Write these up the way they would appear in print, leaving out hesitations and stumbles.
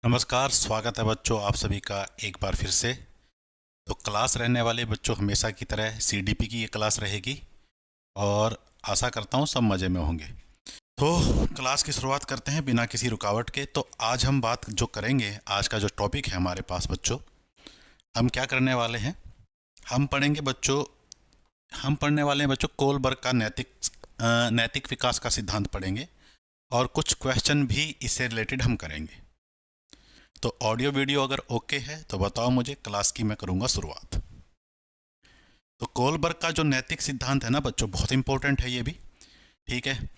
नमस्कार, स्वागत है बच्चों आप सभी का एक बार फिर से। तो क्लास रहने वाले बच्चों हमेशा की तरह सीडीपी की ये क्लास रहेगी और आशा करता हूँ सब मज़े में होंगे। तो क्लास की शुरुआत करते हैं बिना किसी रुकावट के। तो आज हम बात जो करेंगे, आज का जो टॉपिक है हमारे पास बच्चों, हम क्या करने वाले हैं, हम पढ़ेंगे बच्चों, हम पढ़ने वाले हैं बच्चों कोलबर्ग का नैतिक विकास का सिद्धांत पढ़ेंगे और कुछ क्वेश्चन भी इससे रिलेटेड हम करेंगे। तो ऑडियो वीडियो अगर ओके है तो बताओ मुझे, क्लास की मैं करूंगा शुरुआत। तो कोलबर्ग का जो नैतिक सिद्धांत है ना बच्चों, बहुत इंपॉर्टेंट है ये भी, ठीक है।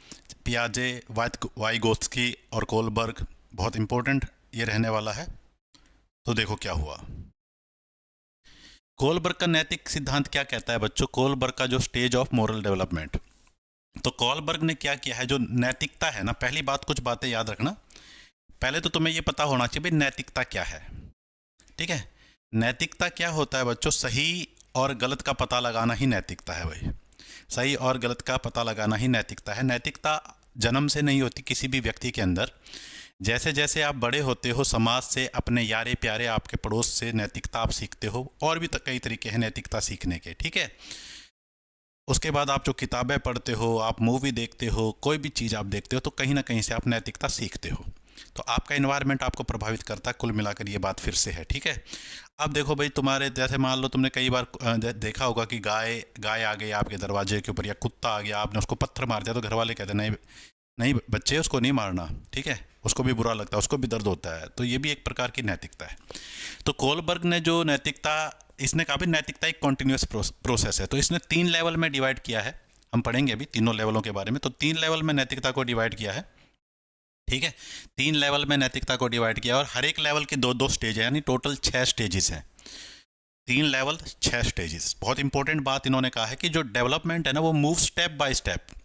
पियाजे, वाइगोत्स्की और कोलबर्ग, बहुत इंपॉर्टेंट ये रहने वाला है। तो देखो क्या हुआ। कोलबर्ग का नैतिक सिद्धांत क्या कहता है बच्चों, कोलबर्ग का जो स्टेज ऑफ मॉरल डेवलपमेंट। तो कोलबर्ग ने क्या किया है, जो नैतिकता है ना, पहली बात कुछ बातें याद रखना। पहले तो तुम्हें ये पता होना चाहिए भाई नैतिकता क्या है, ठीक है। नैतिकता क्या होता है बच्चों, सही और गलत का पता लगाना ही नैतिकता है भाई। सही और गलत का पता लगाना ही नैतिकता है। नैतिकता जन्म से नहीं होती किसी भी व्यक्ति के अंदर। जैसे जैसे आप बड़े होते हो, समाज से, अपने यारे प्यारे, आपके पड़ोस से नैतिकता आप सीखते हो। और भी कई तरीके हैं नैतिकता सीखने के, ठीक है। उसके बाद आप जो किताबें पढ़ते हो, आप मूवी देखते हो, कोई भी चीज़ आप देखते हो, तो कहीं ना कहीं से आप नैतिकता सीखते हो। तो आपका इन्वायरमेंट आपको प्रभावित करता है। कुल मिलाकर ये बात फिर से है, ठीक है। अब देखो भाई, तुम्हारे जैसे मान लो तुमने कई बार देखा होगा कि गाय गाय आ गई आपके दरवाजे के ऊपर, या कुत्ता आ गया, आपने उसको पत्थर मार दिया, तो घर वाले कहते हैं नहीं नहीं बच्चे, उसको नहीं मारना, ठीक है। उसको भी बुरा लगता है, उसको भी दर्द होता है। तो ये भी एक प्रकार की नैतिकता है। तो कोलबर्ग ने जो नैतिकता, इसने कहा भी नैतिकता एक कॉन्टिन्यूस प्रोसेस है। तो इसने 3 लेवल में डिवाइड किया है। हम पढ़ेंगे अभी तीनों लेवलों के बारे में। तो 3 लेवल में नैतिकता को डिवाइड किया है, ठीक है। 3 लेवल में नैतिकता को डिवाइड किया, और हर एक लेवल के दो दो स्टेज है, यानी टोटल 6 स्टेजेस हैं। 3 लेवल 6 स्टेजेस। बहुत इंपॉर्टेंट बात इन्होंने कहा है कि जो डेवलपमेंट है ना, वो move step by step.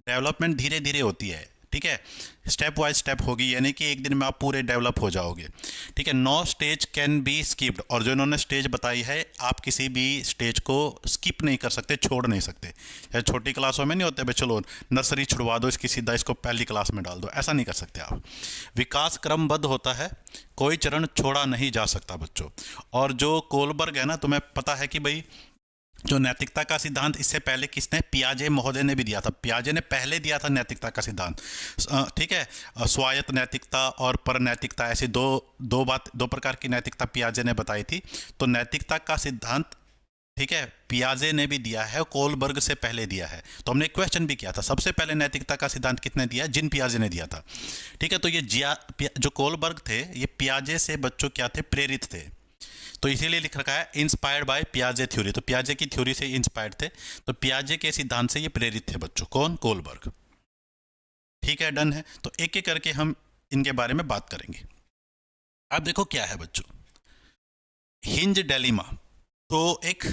Development धीरे धीरे होती है, ठीक है। स्टेप बाय स्टेप होगी, यानी कि एक दिन में आप पूरे डेवलप हो जाओगे, ठीक है। 9 स्टेज कैन बी स्किप्ड। और जो इन्होंने स्टेज बताई है, आप किसी भी स्टेज को स्किप नहीं कर सकते, छोड़ नहीं सकते। या छोटी क्लासों में नहीं होते भाई, चलो नर्सरी छुड़वा दो इसकी, सीधा इसको पहली क्लास में डाल दो, ऐसा नहीं कर सकते आप। विकास क्रमबद्ध होता है, कोई चरण छोड़ा नहीं जा सकता बच्चों। और जो कोलबर्ग है ना, तुम्हें पता है कि भाई जो नैतिकता का सिद्धांत इससे पहले किसने, पियाजे महोदय ने भी दिया था। पियाजे ने पहले दिया था नैतिकता का सिद्धांत, ठीक है। स्वायत्त नैतिकता और पर नैतिकता, ऐसी दो प्रकार की नैतिकता पियाजे ने बताई थी। तो नैतिकता का सिद्धांत, ठीक है, पियाजे ने भी दिया है, कोलबर्ग से पहले दिया है। तो हमने क्वेश्चन भी किया था, सबसे पहले नैतिकता का सिद्धांत किसने दिया, जिन पियाजे ने दिया था, ठीक है। तो ये जो कोलबर्ग थे, ये पियाजे से बच्चों क्या थे, प्रेरित थे। तो इसीलिए लिख रखा है इंस्पायर्ड बाय पियाजे थ्योरी। तो पियाजे की थ्योरी से इंस्पायर्ड थे। तो पियाजे के सिद्धांत से ये प्रेरित थे बच्चों। कौन, कोलबर्ग, ठीक है, डन है। तो एक एक करके हम इनके बारे में बात करेंगे। अब देखो क्या है बच्चों, हिंज डेलिमा। तो एक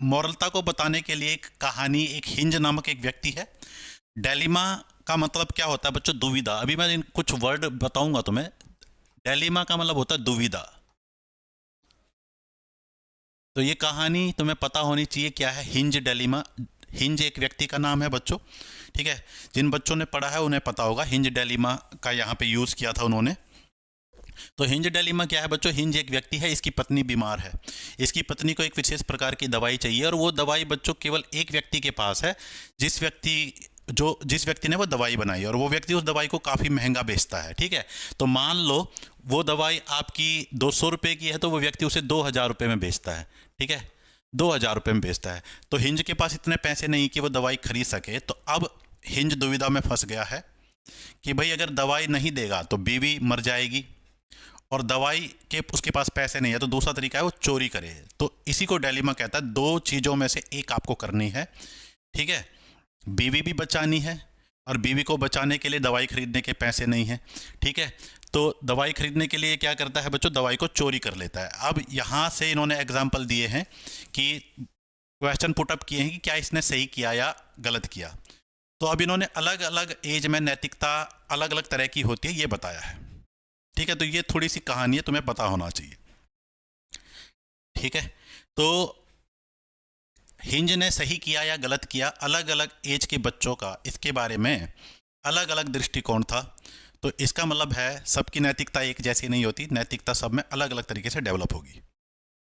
मॉरलता को बताने के लिए एक कहानी, एक हिंज नामक एक व्यक्ति है। डेलिमा का मतलब क्या होता है बच्चों, दुविधा। अभी मैं कुछ वर्ड बताऊंगा तुम्हें। डेलिमा का मतलब होता है दुविधा। तो ये कहानी तुम्हें पता होनी चाहिए क्या है, हिंज डेलिमा। हिंज एक व्यक्ति का नाम है बच्चों, ठीक है। जिन बच्चों ने पढ़ा है उन्हें पता होगा, हिंज डेलिमा का यहाँ पे यूज़ किया था उन्होंने। तो हिंज डेलिमा क्या है बच्चों, हिंज एक व्यक्ति है, इसकी पत्नी बीमार है। इसकी पत्नी को एक विशेष प्रकार की दवाई चाहिए, और वो दवाई बच्चों केवल एक व्यक्ति के पास है, जिस व्यक्ति ने वो दवाई बनाई, और वो व्यक्ति उस दवाई को काफ़ी महंगा बेचता है, ठीक है। तो मान लो वो दवाई आपकी 200 रुपये की है, तो वो व्यक्ति उसे 2000 रुपये में बेचता है, ठीक है। 2000 रुपये में बेचता है। तो हिंज के पास इतने पैसे नहीं कि वो दवाई खरीद सके। तो अब हिंज दुविधा में फंस गया है कि भाई अगर दवाई नहीं देगा तो बीवी मर जाएगी, और दवाई के उसके पास पैसे नहीं है, तो दूसरा तरीका है वो चोरी करे। तो इसी को डेलिमा कहता है, दो चीज़ों में से एक आपको करनी है, ठीक है। बीवी भी बचानी है, और बीवी को बचाने के लिए दवाई खरीदने के पैसे नहीं है, ठीक है। तो दवाई खरीदने के लिए क्या करता है बच्चों, दवाई को चोरी कर लेता है। अब यहाँ से इन्होंने एग्जाम्पल दिए हैं कि क्वेश्चन पुटअप किए हैं कि क्या इसने सही किया या गलत किया। तो अब इन्होंने अलग अलग एज में नैतिकता अलग अलग तरह की होती है ये बताया है, ठीक है। तो ये थोड़ी सी कहानी है, तुम्हें पता होना चाहिए, ठीक है। तो हिंज ने सही किया या गलत किया, अलग अलग एज के बच्चों का इसके बारे में अलग अलग दृष्टिकोण था। तो इसका मतलब है सबकी नैतिकता एक जैसी नहीं होती, नैतिकता सब में अलग अलग तरीके से डेवलप होगी।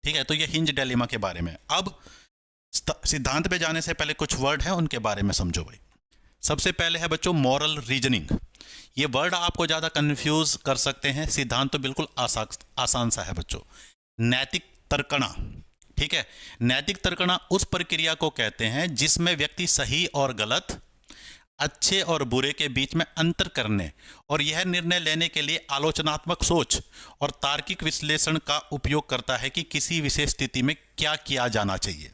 ठीक है, तो ये हिंज डिलेमा के बारे में। अब सिद्धांत पे जाने से पहले कुछ वर्ड हैं उनके बारे में समझो भाई। सबसे पहले है बच्चों मॉरल रीजनिंग। ये वर्ड आपको ज़्यादा कंफ्यूज कर सकते हैं, सिद्धांत तो बिल्कुल आसान सा है बच्चों। नैतिक तर्कणा, ठीक है, नैतिक तर्कणा उस प्रक्रिया को कहते हैं जिसमें व्यक्ति सही और गलत, अच्छे और बुरे के बीच में अंतर करने और यह निर्णय लेने के लिए आलोचनात्मक सोच और तार्किक विश्लेषण का उपयोग करता है कि किसी विशेष स्थिति में क्या किया जाना चाहिए।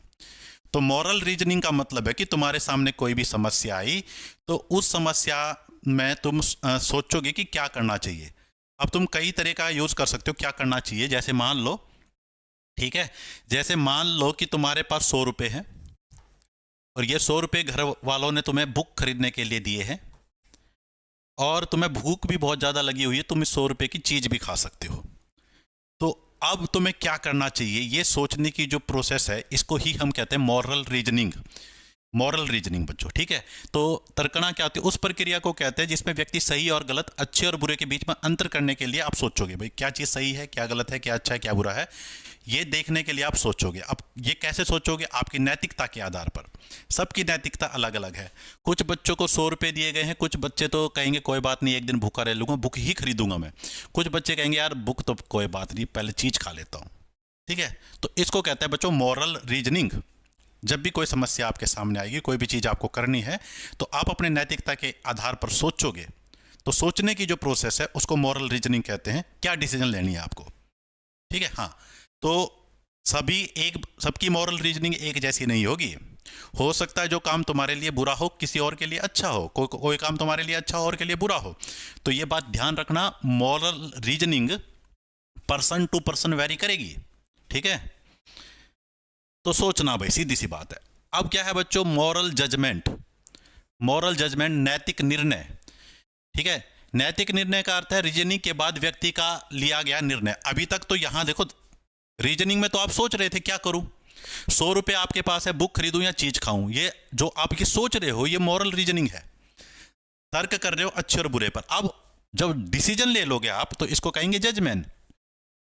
तो मॉरल रीजनिंग का मतलब है कि तुम्हारे सामने कोई भी समस्या आई तो उस समस्या में तुम सोचोगे कि क्या करना चाहिए। अब तुम कई तरह का यूज कर सकते हो क्या करना चाहिए। जैसे मान लो, ठीक है, जैसे मान लो कि तुम्हारे पास 100 रुपये हैं और ये 100 रुपये घर वालों ने तुम्हें बुक खरीदने के लिए दिए हैं और तुम्हें भूख भी बहुत ज़्यादा लगी हुई है, तुम इस 100 रुपये की चीज़ भी खा सकते हो। तो अब तुम्हें क्या करना चाहिए, ये सोचने की जो प्रोसेस है इसको ही हम कहते हैं मॉरल रीजनिंग। मॉरल रीजनिंग बच्चों, ठीक है। तो तर्कणा क्या होती है, उस प्रक्रिया को कहते हैं जिसमें व्यक्ति सही और गलत, अच्छे और बुरे के बीच में अंतर करने के लिए आप सोचोगे भाई क्या चीज़ सही है, क्या गलत है, क्या अच्छा है, क्या बुरा है, ये देखने के लिए आप सोचोगे। अब ये कैसे सोचोगे, आपकी नैतिकता के आधार पर। सबकी नैतिकता अलग अलग है। कुछ बच्चों को 100 रुपये दिए गए हैं, कुछ बच्चे तो कहेंगे कोई बात नहीं एक दिन भूखा रह लूँगा, बुक ही खरीदूंगा मैं। कुछ बच्चे कहेंगे यार बुक तो कोई बात नहीं, पहले चीज़ खा लेता हूँ। ठीक है, तो इसको कहते हैं बच्चों मॉरल रीजनिंग। जब भी कोई समस्या आपके सामने आएगी, कोई भी चीज़ आपको करनी है, तो आप अपने नैतिकता के आधार पर सोचोगे। तो सोचने की जो प्रोसेस है उसको मॉरल रीजनिंग कहते हैं, क्या डिसीजन लेनी है आपको। ठीक है, हाँ। तो सबकी मॉरल रीजनिंग एक जैसी नहीं होगी। हो सकता है जो काम तुम्हारे लिए बुरा हो किसी और के लिए अच्छा हो, कोई काम तुम्हारे लिए अच्छा हो और के लिए बुरा हो। तो ये बात ध्यान रखना, moral reasoning person to person vary करेगी। ठीक है, तो सोचना भाई, सीधी सी बात है। अब क्या है बच्चों, मॉरल जजमेंट। मॉरल जजमेंट नैतिक निर्णय। ठीक है, नैतिक निर्णय का अर्थ है रीजनिंग के बाद व्यक्ति का लिया गया निर्णय। अभी तक तो यहां देखो, रीजनिंग में तो आप सोच रहे थे क्या करूं, 100 रुपये आपके पास है, बुक खरीदूं या चीज खाऊं, ये जो आप ये सोच रहे हो ये मॉरल रीजनिंग है। तर्क कर रहे हो अच्छे और बुरे पर। अब जब डिसीजन ले लोगे आप तो इसको कहेंगे जजमेंट,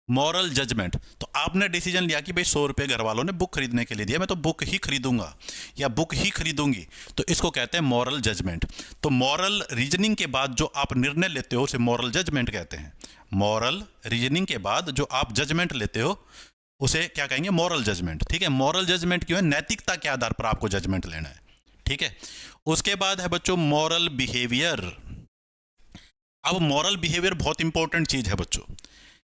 मॉरल जजमेंट। तो आपने डिसीजन लिया कि भाई 100 रुपये घर वालों ने बुक खरीदने के लिए दिया, मैं तो बुक ही खरीदूंगा या बुक ही खरीदूंगी, तो इसको कहते हैं मॉरल जजमेंट। तो मॉरल रीजनिंग के बाद जो आप निर्णय लेते हो उसे मॉरल जजमेंट कहते हैं। मॉरल रीजनिंग के बाद जो आप जजमेंट लेते हो उसे क्या कहेंगे, मॉरल जजमेंट। ठीक है, मॉरल जजमेंट क्यों है, नैतिकता के आधार पर आपको जजमेंट लेना है। ठीक है, उसके बाद है बच्चों मॉरल बिहेवियर। अब मॉरल बिहेवियर बहुत इंपॉर्टेंट चीज है बच्चों।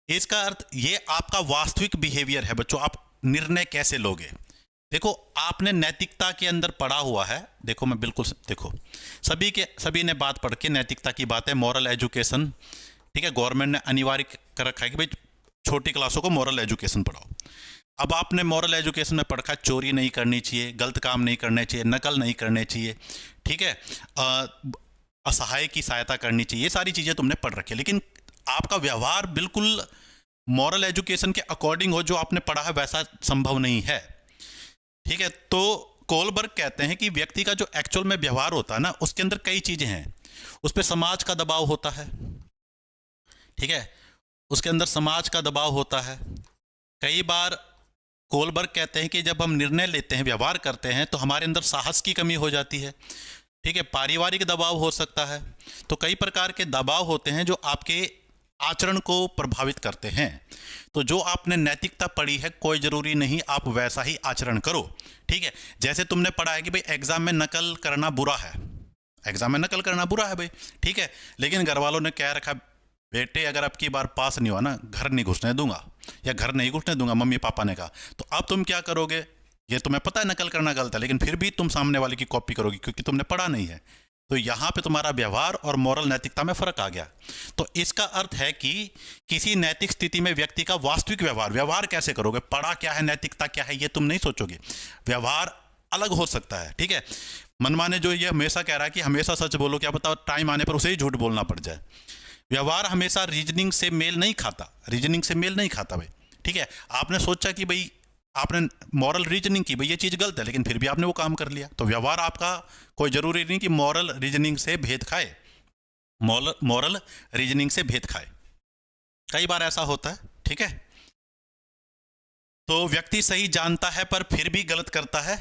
इसका अर्थ ये आपका वास्तविक बिहेवियर है बच्चों, आप निर्णय कैसे लोगे। देखो आपने नैतिकता के अंदर पढ़ा हुआ है, देखो मैं बिल्कुल देखो सभी ने बात पढ़ के नैतिकता की बात है, मॉरल एजुकेशन। ठीक है, गवर्नमेंट ने अनिवार्य कर रखा है कि भाई छोटी क्लासों को मॉरल एजुकेशन पढ़ाओ। अब आपने मॉरल एजुकेशन में पढ़ा चोरी नहीं करनी चाहिए, गलत काम नहीं करने चाहिए, नकल नहीं करने चाहिए, ठीक है, असहाय की सहायता करनी चाहिए, ये सारी चीज़ें तुमने पढ़ रखी है। लेकिन आपका व्यवहार बिल्कुल मॉरल एजुकेशन के अकॉर्डिंग हो, जो आपने पढ़ा है वैसा संभव नहीं है। ठीक है, तो कोलबर्ग कहते हैं कि व्यक्ति का जो एक्चुअल में व्यवहार होता है ना, उसके अंदर कई चीजें हैं। उस पर समाज का दबाव होता है। ठीक है, उसके अंदर समाज का दबाव होता है। कई बार कोलबर्ग कहते हैं कि जब हम निर्णय लेते हैं, व्यवहार करते हैं, तो हमारे अंदर साहस की कमी हो जाती है। ठीक है, पारिवारिक दबाव हो सकता है। तो कई प्रकार के दबाव होते हैं जो आपके आचरण को प्रभावित करते हैं। तो जो आपने नैतिकता पढ़ी है, कोई जरूरी नहीं आप वैसा ही आचरण करो। ठीक है, जैसे तुमने पढ़ा है कि भाई एग्जाम में नकल करना बुरा है, एग्जाम में नकल करना बुरा है भाई, ठीक है, लेकिन घर वालों ने कह रखा बेटे अगर अब की बार पास नहीं हुआ ना, घर नहीं घुसने दूंगा या घर नहीं घुसने दूंगा, मम्मी पापा ने कहा। तो अब तुम क्या करोगे, ये तुम्हें पता है नकल करना गलत है, लेकिन फिर भी तुम सामने वाले की कॉपी करोगे क्योंकि तुमने पढ़ा नहीं है। तो यहां पे तुम्हारा व्यवहार और मॉरल नैतिकता में फर्क आ गया। तो इसका अर्थ है कि किसी नैतिक स्थिति में व्यक्ति का वास्तविक व्यवहार कैसे करोगे, पढ़ा क्या है, नैतिकता क्या है, ये तुम नहीं सोचोगे। व्यवहार अलग हो सकता है। ठीक है, मनमाने जो ये हमेशा कह रहा है कि हमेशा सच बोलो, क्या पता टाइम आने पर उसे ही झूठ बोलना पड़ जाए। व्यवहार हमेशा रीजनिंग से मेल नहीं खाता, रीजनिंग से मेल नहीं खाता भाई। ठीक है, आपने सोचा कि भाई आपने मॉरल रीजनिंग की, भाई ये चीज़ गलत है, लेकिन फिर भी आपने वो काम कर लिया। तो व्यवहार आपका कोई ज़रूरी नहीं कि मॉरल रीजनिंग से भेद खाए। मॉरल रीजनिंग से भेद खाए। कई बार ऐसा होता है, ठीक है। तो व्यक्ति सही जानता है पर फिर भी गलत करता है।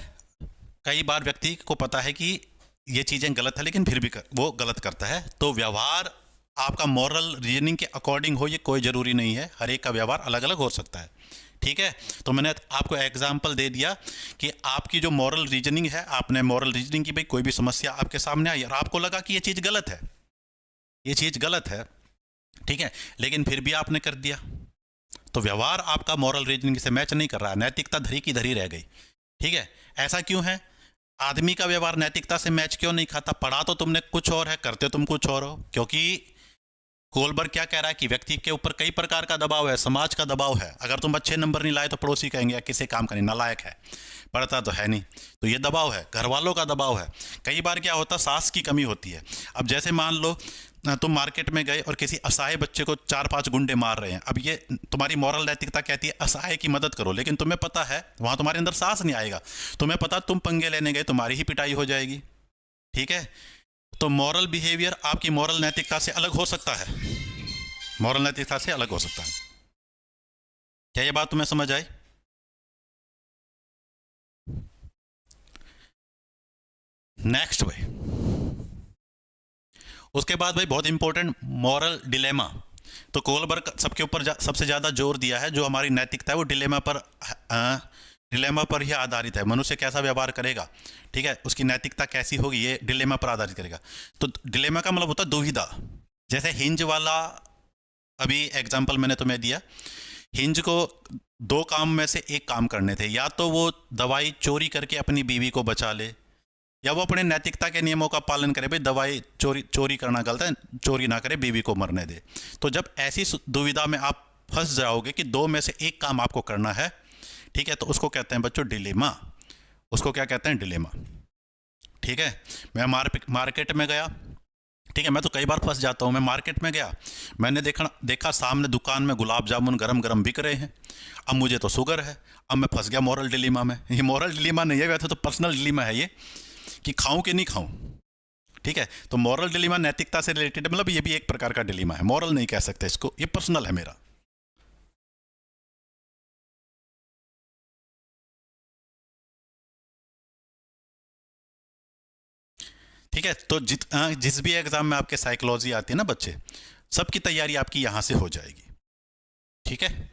कई बार व्यक्ति को पता है कि ये चीज़ें गलत है लेकिन फिर भी वो गलत करता है। तो व्यवहार आपका मॉरल रीजनिंग के अकॉर्डिंग हो, ये कोई ज़रूरी नहीं है, हर एक का व्यवहार अलग अलग हो सकता है, ठीक है। तो मैंने आपको एग्जाम्पल दे दिया कि आपकी जो मॉरल रीजनिंग है, आपने मॉरल रीजनिंग की, भाई कोई भी समस्या आपके सामने आई और आपको लगा कि ये चीज़ गलत है, ये चीज़ गलत है, ठीक है, लेकिन फिर भी आपने कर दिया, तो व्यवहार आपका मॉरल रीजनिंग से मैच नहीं कर रहा है, नैतिकता धरी की धरी रह गई, ठीक है। ऐसा क्यों है? आदमी का व्यवहार नैतिकता से मैच क्यों नहीं खाता? पढ़ा तो तुमने कुछ और है, करते तुम कुछ और हो। क्योंकि कोलबर्ग क्या कह रहा है कि व्यक्ति के ऊपर कई प्रकार का दबाव है, समाज का दबाव है। अगर तुम अच्छे नंबर नहीं लाए तो पड़ोसी कहेंगे किसी काम का नहीं, नालायक है, पढ़ता तो है नहीं। तो ये दबाव है, घर वालों का दबाव है। कई बार क्या होता है, सास की कमी होती है। अब जैसे मान लो तुम मार्केट में गए और किसी असहाय बच्चे को 4-5 गुंडे मार रहे हैं। अब ये तुम्हारी मॉरल नैतिकता कहती है असहाय की मदद करो, लेकिन तुम्हें पता है वहाँ तुम्हारे अंदर साहस नहीं आएगा। तुम्हें पता तुम पंगे लेने गए, तुम्हारी ही पिटाई हो जाएगी, ठीक है। तो मॉरल बिहेवियर आपकी मॉरल नैतिकता से अलग हो सकता है, मॉरल नैतिकता से अलग हो सकता है। क्या ये बात तुम्हें समझ आई? नेक्स्ट भाई, उसके बाद भाई बहुत इंपॉर्टेंट, मॉरल डिलेमा। तो कोलबर्ग सबके ऊपर सबसे ज़्यादा जोर दिया है, जो हमारी नैतिकता है वो डिलेमा पर ही आधारित है। मनुष्य कैसा व्यवहार करेगा, ठीक है, उसकी नैतिकता कैसी होगी, ये डिलेमा पर आधारित करेगा। तो डिलेमा का मतलब होता है दुविधा। जैसे हिंज वाला अभी एग्जाम्पल मैंने तुम्हें दिया, हिंज को 2 काम में से एक काम करने थे, या तो वो दवाई चोरी करके अपनी बीवी को बचा ले, या वो अपने नैतिकता के नियमों का पालन करे, भाई दवाई चोरी करना गलत है, चोरी ना करे, बीवी को मरने दे। तो जब ऐसी दुविधा में आप फंस जाओगे कि 2 में से एक काम आपको करना है, ठीक है, तो उसको कहते हैं बच्चों डिलेमा। उसको क्या कहते हैं? डिलेमा, ठीक है। मैं मार्केट में गया, ठीक है, मैं तो कई बार फंस जाता हूँ। मैं मार्केट में गया, मैंने देखा सामने दुकान में गुलाब जामुन गरम गरम बिक रहे हैं। अब मुझे तो शुगर है, अब मैं फंस गया मॉरल डिलीमा में। ये मॉरल डिलीमा नहीं है, वैसे तो पर्सनल डिलीमा है ये, कि खाऊं कि नहीं खाऊं, ठीक है। तो मॉरल डिलीमा नैतिकता से रिलेटेड, मतलब ये भी एक प्रकार का डिलीमा है, मॉरल नहीं कह सकते इसको, ये पर्सनल है मेरा। ठीक है। तो जिस भी एग्जाम में आपके साइकोलॉजी आती है ना बच्चे, सबकी तैयारी आपकी यहां से हो जाएगी, ठीक है।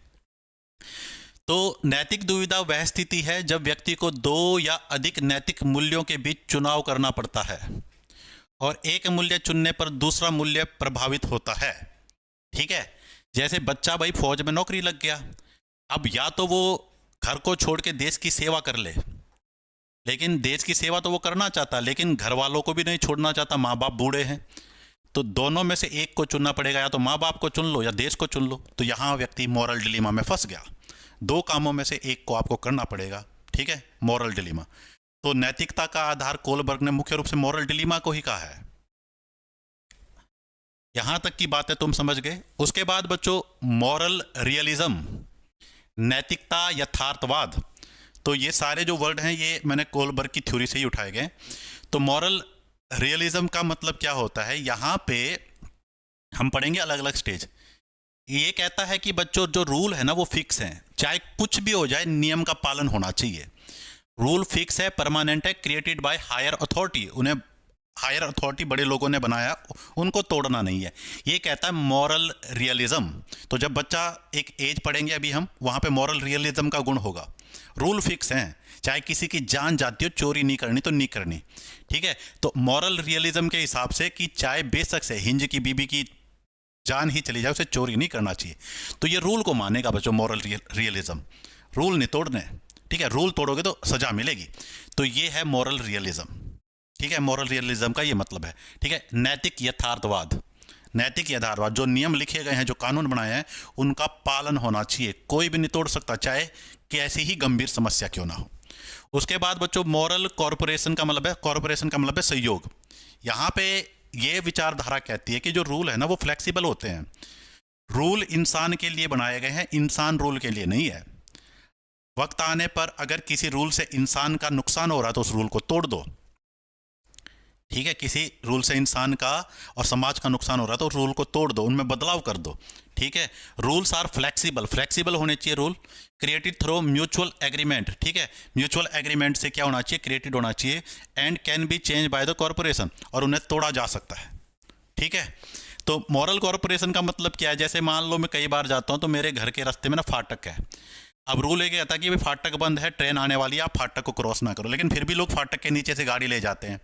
तो नैतिक दुविधा वह स्थिति है जब व्यक्ति को 2 या अधिक नैतिक मूल्यों के बीच चुनाव करना पड़ता है और एक मूल्य चुनने पर दूसरा मूल्य प्रभावित होता है, ठीक है। जैसे बच्चा भाई फौज में नौकरी लग गया, अब या तो वो घर को छोड़ के देश की सेवा कर ले, लेकिन देश की सेवा तो वो करना चाहता, लेकिन घर वालों को भी नहीं छोड़ना चाहता, माँ बाप बूढ़े हैं, तो दोनों में से एक को चुनना पड़ेगा, या तो माँ बाप को चुन लो या देश को चुन लो। तो यहाँ व्यक्ति मॉरल डिलीमा में फंस गया, 2 कामों में से एक को आपको करना पड़ेगा, ठीक है, मॉरल डिलीमा। तो नैतिकता का आधार कोलबर्ग ने मुख्य रूप से मॉरल डिलीमा को ही कहा है। यहां तक की बात है, तुम समझ गए। उसके बाद बच्चों मॉरल रियलिज्म, नैतिकता यथार्थवाद। तो ये सारे जो वर्ड हैं ये मैंने कोलबर्ग की थ्योरी से ही उठाए गए। तो मॉरल रियलिज्म का मतलब क्या होता है, यहां पे हम पढ़ेंगे अलग अलग स्टेज। ये कहता है कि बच्चों जो रूल है ना वो फिक्स है, चाहे कुछ भी हो जाए नियम का पालन होना चाहिए। रूल फिक्स है, परमानेंट है, क्रिएटेड बाय हायर अथॉरिटी, उन्हें हायर अथॉरिटी बड़े लोगों ने बनाया, उनको तोड़ना नहीं है। ये कहता है मॉरल रियलिज्म। तो जब बच्चा एक एज पढ़ेंगे अभी हम, वहां पे मॉरल रियलिज्म का गुण होगा। रूल फिक्स हैं, चाहे किसी की जान जाती हो, चोरी नहीं करनी तो नहीं करनी, ठीक है। तो मॉरल रियलिज्म के हिसाब से कि चाहे बेशक से हिंज की बीबी की जान ही चली जाए, उसे चोरी नहीं करना चाहिए। तो ये रूल को मानेगा बच्चों मॉरल रियलिज्म, रूल नहीं तोड़ने, ठीक है, रूल तोड़ोगे तो सजा मिलेगी। तो ये है मॉरल रियलिज्म, ठीक है। मॉरल रियलिज्म का ये मतलब है, ठीक है। नैतिक यथार्थवाद, नैतिक यथार्थवाद, जो नियम लिखे गए हैं, जो कानून बनाए हैं, उनका पालन होना चाहिए, कोई भी नहीं तोड़ सकता, चाहे कैसी ही गंभीर समस्या क्यों ना हो। उसके बाद बच्चों मॉरल कॉरपोरेशन का मतलब है, कॉरपोरेशन का मतलब है सहयोग। यहां पे ये विचारधारा कहती है कि जो रूल है ना वो फ्लेक्सिबल होते हैं। रूल इंसान के लिए बनाए गए हैं, इंसान रूल के लिए नहीं है। वक्त आने पर अगर किसी रूल से इंसान का नुकसान हो रहा है तो उस रूल को तोड़ दो, ठीक है, किसी रूल से इंसान का और समाज का नुकसान हो रहा है तो रूल को तोड़ दो, उनमें बदलाव कर दो। ठीक है, रूल्स आर फ्लेक्सिबल, फ्लेक्सिबल होने चाहिए rule, created through mutual agreement. ठीक है, म्यूचुअल एग्रीमेंट से क्या होना चाहिए, क्रिएटेड होना चाहिए, and can be change by the corporation, और उन्हें तोड़ा जा सकता है। ठीक है, तो मॉरल कॉरपोरेशन का मतलब क्या है, जैसे मान लो मैं कई बार जाता हूँ तो मेरे घर के रास्ते में ना फाटक है। अब रूल ये कहता है कि भाई फाटक बंद है, ट्रेन आने वाली है, आप फाटक को क्रॉस ना करो, लेकिन फिर भी लोग फाटक के नीचे से गाड़ी ले जाते हैं।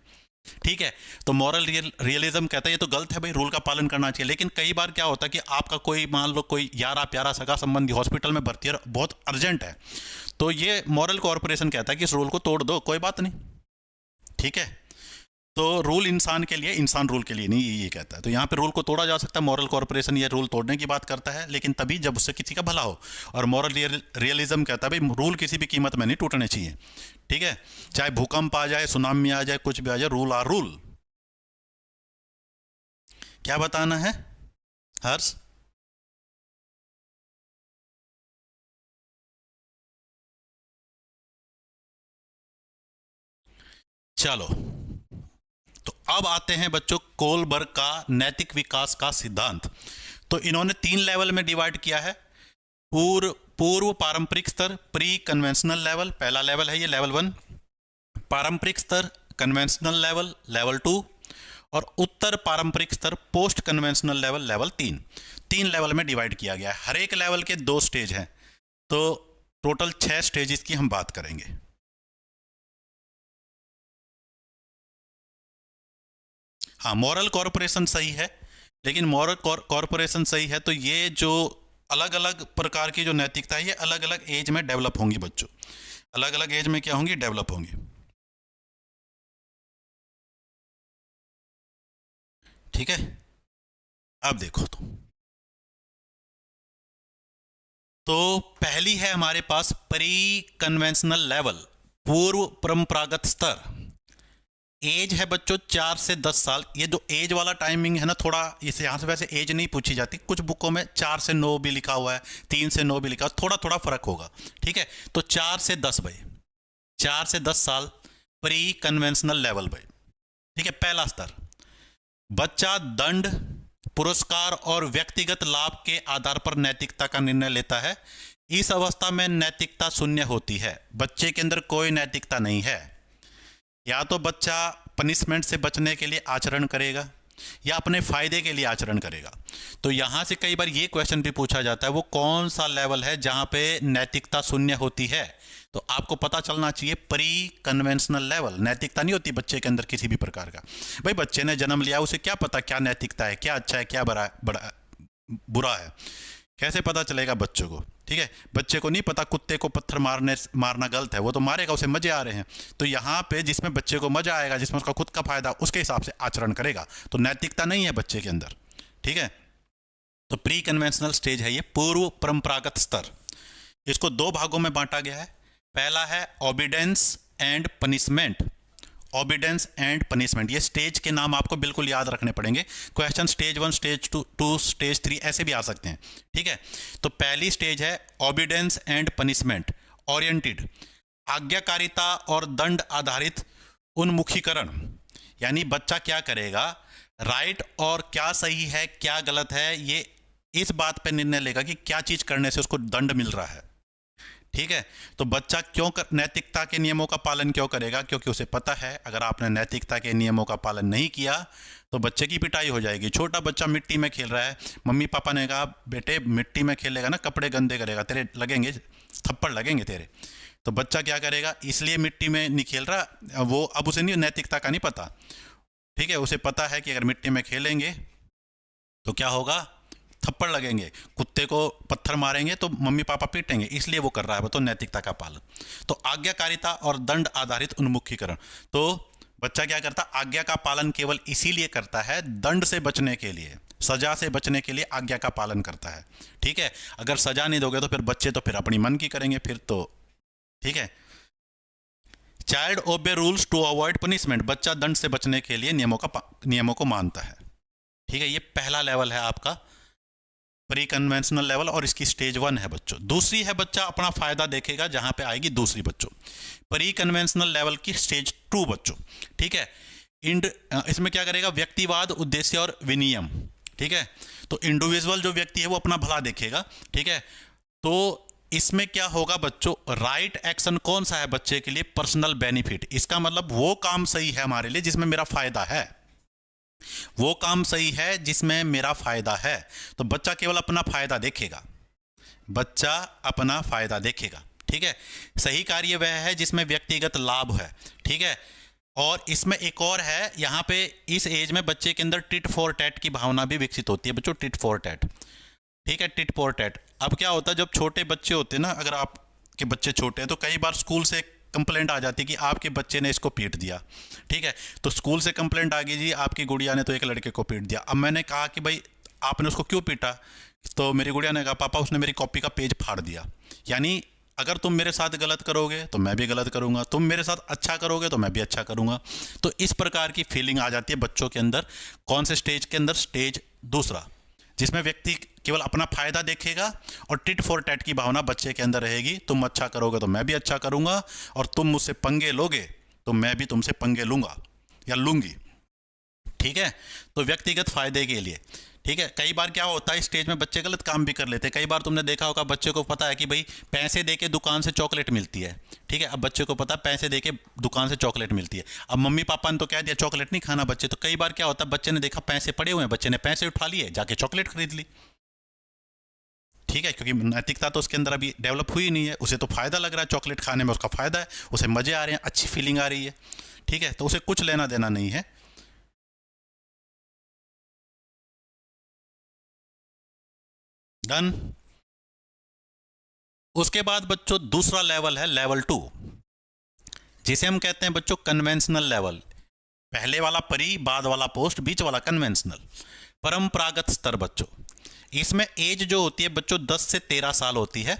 ठीक है, तो मॉरल रियलिज्म कहता है ये तो गलत है भाई, रूल का पालन करना चाहिए। लेकिन कई बार क्या होता है कि आपका कोई मान लो कोई यारा प्यारा सगा संबंधी हॉस्पिटल में भर्ती है, बहुत अर्जेंट है, तो ये मॉरल कॉरपोरेशन कहता है कि इस रूल को तोड़ दो, कोई बात नहीं। ठीक है, तो रूल इंसान के लिए, इंसान रूल के लिए नहीं, ये कहता है। तो यहाँ पे रूल को तोड़ा जा सकता है, मॉरल कॉरपोरेशन ये रूल तोड़ने की बात करता है, लेकिन तभी जब उससे किसी का भला हो। और मॉरल रियलिज्म कहता है भाई रूल किसी भी कीमत में नहीं टूटने चाहिए। ठीक है, चाहे भूकंप आ जाए, सुनामी आ जाए, कुछ भी आ जाए, रूल आर रूल। क्या बताना है हर्ष? चलो, तो अब आते हैं बच्चों कोलबर्ग का नैतिक विकास का सिद्धांत। तो इन्होंने 3 लेवल में डिवाइड किया है। पूर्व पूर्व पारंपरिक स्तर, प्री कन्वेंशनल लेवल, पहला लेवल है ये, लेवल 1। पारंपरिक स्तर, कन्वेंशनल लेवल, लेवल 2। और उत्तर पारंपरिक स्तर, post conventional level, level 3। 3 level में डिवाइड किया गया है। हर एक लेवल के 2 स्टेज हैं, तो टोटल 6 स्टेजेस की हम बात करेंगे। हाँ, मॉरल कॉरपोरेशन सही है, लेकिन मॉरल कॉरपोरेशन सही है तो ये जो अलग अलग प्रकार की जो नैतिकता है ये अलग अलग एज में डेवलप होंगी बच्चों, अलग अलग एज में क्या होंगी, डेवलप होंगी। ठीक है, अब देखो तो पहली है हमारे पास प्री कन्वेंशनल लेवल, पूर्व परंपरागत स्तर। एज है बच्चों 4 से 10 साल। ये जो एज वाला टाइमिंग है ना, थोड़ा इसे यहाँ से वैसे एज नहीं पूछी जाती, कुछ बुकों में 4 से 9 भी लिखा हुआ है, 3 से 9 भी लिखा, थोड़ा थोड़ा फर्क होगा। ठीक है, तो 4 से 10 भाई, 4 से 10 साल प्री कन्वेंशनल लेवल भाई। ठीक है, पहला स्तर, बच्चा दंड, पुरस्कार और व्यक्तिगत लाभ के आधार पर नैतिकता का निर्णय लेता है। इस अवस्था में नैतिकता शून्य होती है, बच्चे के अंदर कोई नैतिकता नहीं है। या तो बच्चा पनिशमेंट से बचने के लिए आचरण करेगा या अपने फायदे के लिए आचरण करेगा। तो यहां से कई बार ये क्वेश्चन भी पूछा जाता है वो कौन सा लेवल है जहां पे नैतिकता शून्य होती है। तो आपको पता चलना चाहिए प्री कन्वेंशनल लेवल, नैतिकता नहीं होती बच्चे के अंदर किसी भी प्रकार का। भाई बच्चे ने जन्म लिया, उसे क्या पता क्या नैतिकता है, क्या अच्छा है, क्या बुरा है, कैसे पता चलेगा बच्चों को। ठीक है, बच्चे को नहीं पता कुत्ते को पत्थर मारना गलत है, वो तो मारेगा, उसे मजे आ रहे हैं। तो यहाँ पे जिसमें बच्चे को मजा आएगा, जिसमें उसका खुद का फायदा, उसके हिसाब से आचरण करेगा। तो नैतिकता नहीं है बच्चे के अंदर। ठीक है, तो प्री कन्वेंशनल स्टेज है ये, पूर्व परंपरागत स्तर। इसको 2 भागों में बांटा गया है। पहला है ओबीडेंस एंड पनिशमेंट। ओबीडेंस एंड पनिशमेंट, ये स्टेज के नाम आपको बिल्कुल याद रखने पड़ेंगे। क्वेश्चन स्टेज 1, स्टेज 2, स्टेज 3 ऐसे भी आ सकते हैं। ठीक है, तो पहली स्टेज है ओबीडेंस एंड पनिशमेंट ओरिएंटेड, आज्ञाकारिता और दंड आधारित उन्मुखीकरण। यानी बच्चा क्या करेगा, राइट और क्या सही है क्या गलत है, ये इस बात पर निर्णय लेगा कि क्या चीज करने से उसको दंड मिल रहा है। ठीक है, तो बच्चा नैतिकता के नियमों का पालन क्यों करेगा, क्योंकि उसे पता है अगर आपने नैतिकता के नियमों का पालन नहीं किया तो बच्चे की पिटाई हो जाएगी। छोटा बच्चा मिट्टी में खेल रहा है, मम्मी पापा ने कहा बेटे मिट्टी में खेलेगा ना कपड़े गंदे करेगा, तेरे लगेंगे थप्पड़ लगेंगे तेरे। तो बच्चा क्या करेगा, इसलिए मिट्टी में नहीं खेल रहा वो, अब उसे नहीं नैतिकता का नहीं पता। ठीक है, उसे पता है कि अगर मिट्टी में खेलेंगे तो क्या होगा, थप्पड़ लगेंगे, कुत्ते को पत्थर मारेंगे तो मम्मी पापा पीटेंगे, इसलिए वो कर रहा है, वो तो नैतिकता का पालन। तो आज्ञाकारिता और दंड आधारित उन्मुखीकरण, तो बच्चा क्या करता है, आज्ञा का पालन केवल इसीलिए करता है, दंड से बचने के लिए, सजा से बचने के लिए आज्ञा का पालन करता है। ठीक है, अगर सजा नहीं दोगे तो फिर बच्चे तो फिर अपनी मन की करेंगे फिर तो। ठीक है, चाइल्ड ओबे रूल्स टू अवॉइड पनिशमेंट, बच्चा दंड से बचने के लिए नियमों को मानता है। ठीक है, ये पहला लेवल है आपका प्री कन्वेंशनल लेवल, और इसकी स्टेज 1 है बच्चों। दूसरी है बच्चा अपना फायदा देखेगा, जहां पे आएगी दूसरी बच्चों प्री कन्वेंशनल लेवल की स्टेज 2 बच्चों। ठीक है, इसमें क्या करेगा, व्यक्तिवाद, उद्देश्य और विनियम। ठीक है, तो इंडिविजुअल जो व्यक्ति है वो अपना भला देखेगा। ठीक है, तो इसमें क्या होगा बच्चों, राइट एक्शन कौन सा है बच्चे के लिए, पर्सनल बेनिफिट। इसका मतलब वो काम सही है हमारे लिए जिसमें मेरा फायदा है, वो काम सही है जिसमें मेरा फायदा है। तो बच्चा केवल अपना फायदा देखेगा, बच्चा अपना फायदा देखेगा। ठीक है, सही कार्य वह है जिसमें व्यक्तिगत लाभ है। ठीक है, और इसमें एक और है, यहाँ पे इस एज में बच्चे के अंदर टिट फॉर टैट की भावना भी विकसित होती है बच्चों, टिट फॉर टैट। ठीक है, टिट फॉर टैट। अब क्या होता है, जब छोटे बच्चे होते हैं ना, अगर आपके बच्चे छोटे हैं तो कई बार स्कूल से कंप्लेंट आ जाती है कि आपके बच्चे ने इसको पीट दिया। ठीक है, तो स्कूल से कंप्लेंट आ गई, जी आपकी गुड़िया ने तो एक लड़के को पीट दिया। अब मैंने कहा कि भाई आपने उसको क्यों पीटा, तो मेरी गुड़िया ने कहा पापा उसने मेरी कॉपी का पेज फाड़ दिया। यानी अगर तुम मेरे साथ गलत करोगे तो मैं भी गलत करूंगा, तुम मेरे साथ अच्छा करोगे तो मैं भी अच्छा करूंगा। तो इस प्रकार की फीलिंग आ जाती है बच्चों के अंदर। कौन से स्टेज के अंदर, स्टेज दूसरा, जिसमें व्यक्ति केवल अपना फायदा देखेगा और टिट फॉर टैट की भावना बच्चे के अंदर रहेगी। तुम अच्छा करोगे तो मैं भी अच्छा करूंगा, और तुम मुझसे पंगे लोगे तो मैं भी तुमसे पंगे लूंगा या लूंगी। ठीक है, तो व्यक्तिगत फायदे के लिए। ठीक है, कई बार क्या होता है, स्टेज में बच्चे गलत काम भी कर लेते हैं। कई बार तुमने देखा होगा, बच्चे को पता है कि भाई पैसे देके दुकान से चॉकलेट मिलती है। ठीक है, अब बच्चे को पता है पैसे देके दुकान से चॉकलेट मिलती है। अब मम्मी पापा ने तो कह दिया चॉकलेट नहीं खाना बच्चे, तो कई बार क्या होता है, बच्चे ने देखा पैसे पड़े हुए हैं, बच्चे ने पैसे उठा लिए, जाके चॉकलेट खरीद ली। ठीक है, क्योंकि नैतिकता तो उसके अंदर अभी डेवलप हुई नहीं है, उसे तो फायदा लग रहा है चॉकलेट खाने में, उसका फायदा है, उसे मजे आ रहे हैं, अच्छी फीलिंग आ रही है। ठीक है, तो उसे कुछ लेना देना नहीं है। डन। उसके बाद बच्चों दूसरा लेवल है लेवल 2, जिसे हम कहते हैं बच्चों कन्वेंशनल लेवल। पहले वाला परी, बाद वाला पोस्ट, बीच वाला कन्वेंशनल, परंपरागत स्तर बच्चों। इसमें एज जो होती है बच्चों 10 से 13 साल होती है,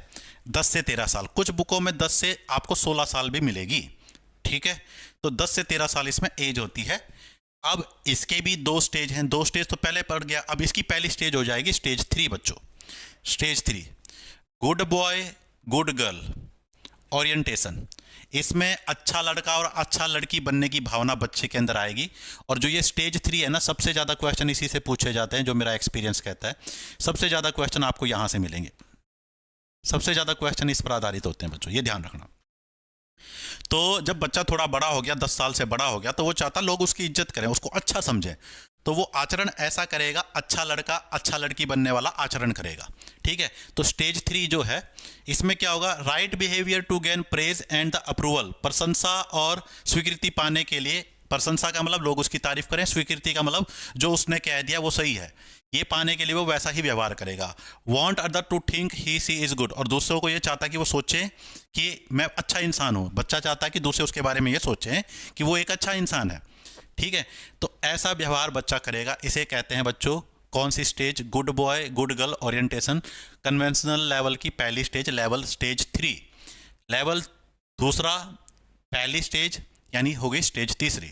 10 से 13 साल। कुछ बुकों में 10 से आपको 16 साल भी मिलेगी। ठीक है, तो 10 से 13 साल इसमें एज होती है। अब इसके भी दो स्टेज हैं, दो स्टेज तो पहले पढ़ गया। अब इसकी पहली स्टेज हो जाएगी स्टेज 3 बच्चों। Stage 3, good boy good girl orientation. इसमें अच्छा लड़का और अच्छा लड़की बनने की भावना बच्चे के अंदर आएगी। और जो ये स्टेज 3 है ना, सबसे ज़्यादा क्वेश्चन इसी से पूछे जाते हैं, जो मेरा एक्सपीरियंस कहता है। सबसे ज़्यादा क्वेश्चन आपको यहाँ से मिलेंगे, सबसे ज़्यादा क्वेश्चन इस पर आधारित होते हैं बच्चों, ये ध्यान रखना। तो जब बच्चा थोड़ा बड़ा हो गया, 10 साल से बड़ा हो गया, तो वो चाहता लोग उसकी इज्जत करें, उसको अच्छा समझें। तो वो आचरण ऐसा करेगा, अच्छा लड़का अच्छा लड़की बनने वाला आचरण करेगा। ठीक है, तो स्टेज 3 जो है, इसमें क्या होगा, right behaviour to gain praise and the approval. प्रशंसा और स्वीकृति पाने के लिए, प्रशंसा का मतलब लोग उसकी तारीफ करें, स्वीकृति का मतलब जो उसने कह दिया वो सही है, ये पाने के लिए वो वैसा ही व्यवहार करेगा। Want other to think he she is good. और दूसरों को ये चाहता है कि वो सोचें कि मैं अच्छा इंसान हूँ। बच्चा चाहता है कि दूसरे उसके बारे में ये सोचें कि वो एक अच्छा इंसान है। ठीक है, तो ऐसा व्यवहार बच्चा करेगा। इसे कहते हैं बच्चों कौन सी stage, good boy good girl orientation. Conventional level की पहली स्टेज, लेवल स्टेज 3। लेवल दूसरा, पहली स्टेज यानी हो गई स्टेज 3।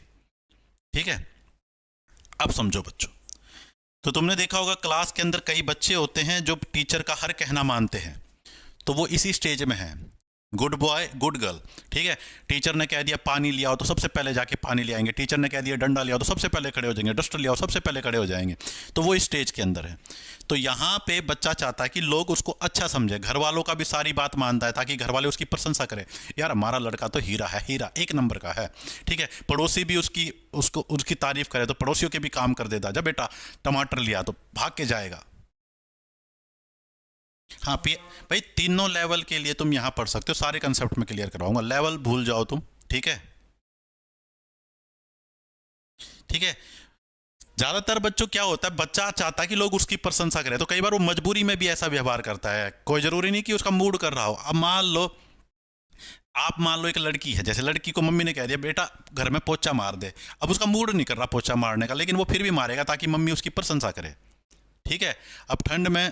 ठीक है, अब समझो बच्चों, तो तुमने देखा होगा क्लास के अंदर कई बच्चे होते हैं जो टीचर का हर कहना मानते हैं, तो वो इसी स्टेज में है, गुड बॉय गुड गर्ल। ठीक है, टीचर ने कह दिया पानी ले आओ तो सबसे पहले जाके पानी ले आएंगे, टीचर ने कह दिया डंडा ले आओ तो सबसे पहले खड़े हो जाएंगे, डस्टर ले आओ सबसे पहले खड़े हो जाएंगे। तो वो इस स्टेज के अंदर है। तो यहाँ पे बच्चा चाहता है कि लोग उसको अच्छा समझे, घर वालों का भी सारी बात मानता है ताकि घर वाले उसकी प्रशंसा करें, यार हमारा लड़का तो हीरा है, हीरा एक नंबर का है। ठीक है, पड़ोसी भी उसकी तारीफ करे तो पड़ोसियों के भी काम कर देता, जब बेटा टमाटर लिया तो भाग के जाएगा। हाँ भाई तीनों लेवल के लिए तुम यहाँ पढ़ सकते हो, सारे कंसेप्ट में क्लियर करवाऊंगा, लेवल भूल जाओ तुम। ठीक है, ठीक है। ज्यादातर बच्चों क्या होता है, बच्चा चाहता है कि लोग उसकी प्रशंसा करें, तो कई बार वो मजबूरी में भी ऐसा व्यवहार करता है, कोई जरूरी नहीं कि उसका मूड कर रहा हो। अब मान लो एक लड़की है, जैसे लड़की को मम्मी ने कह दिया बेटा घर में पोछा मार दे, अब उसका मूड नहीं कर रहा पोछा मारने का, लेकिन वो फिर भी मारेगा ताकि मम्मी उसकी प्रशंसा करे। ठीक है, अब ठंड में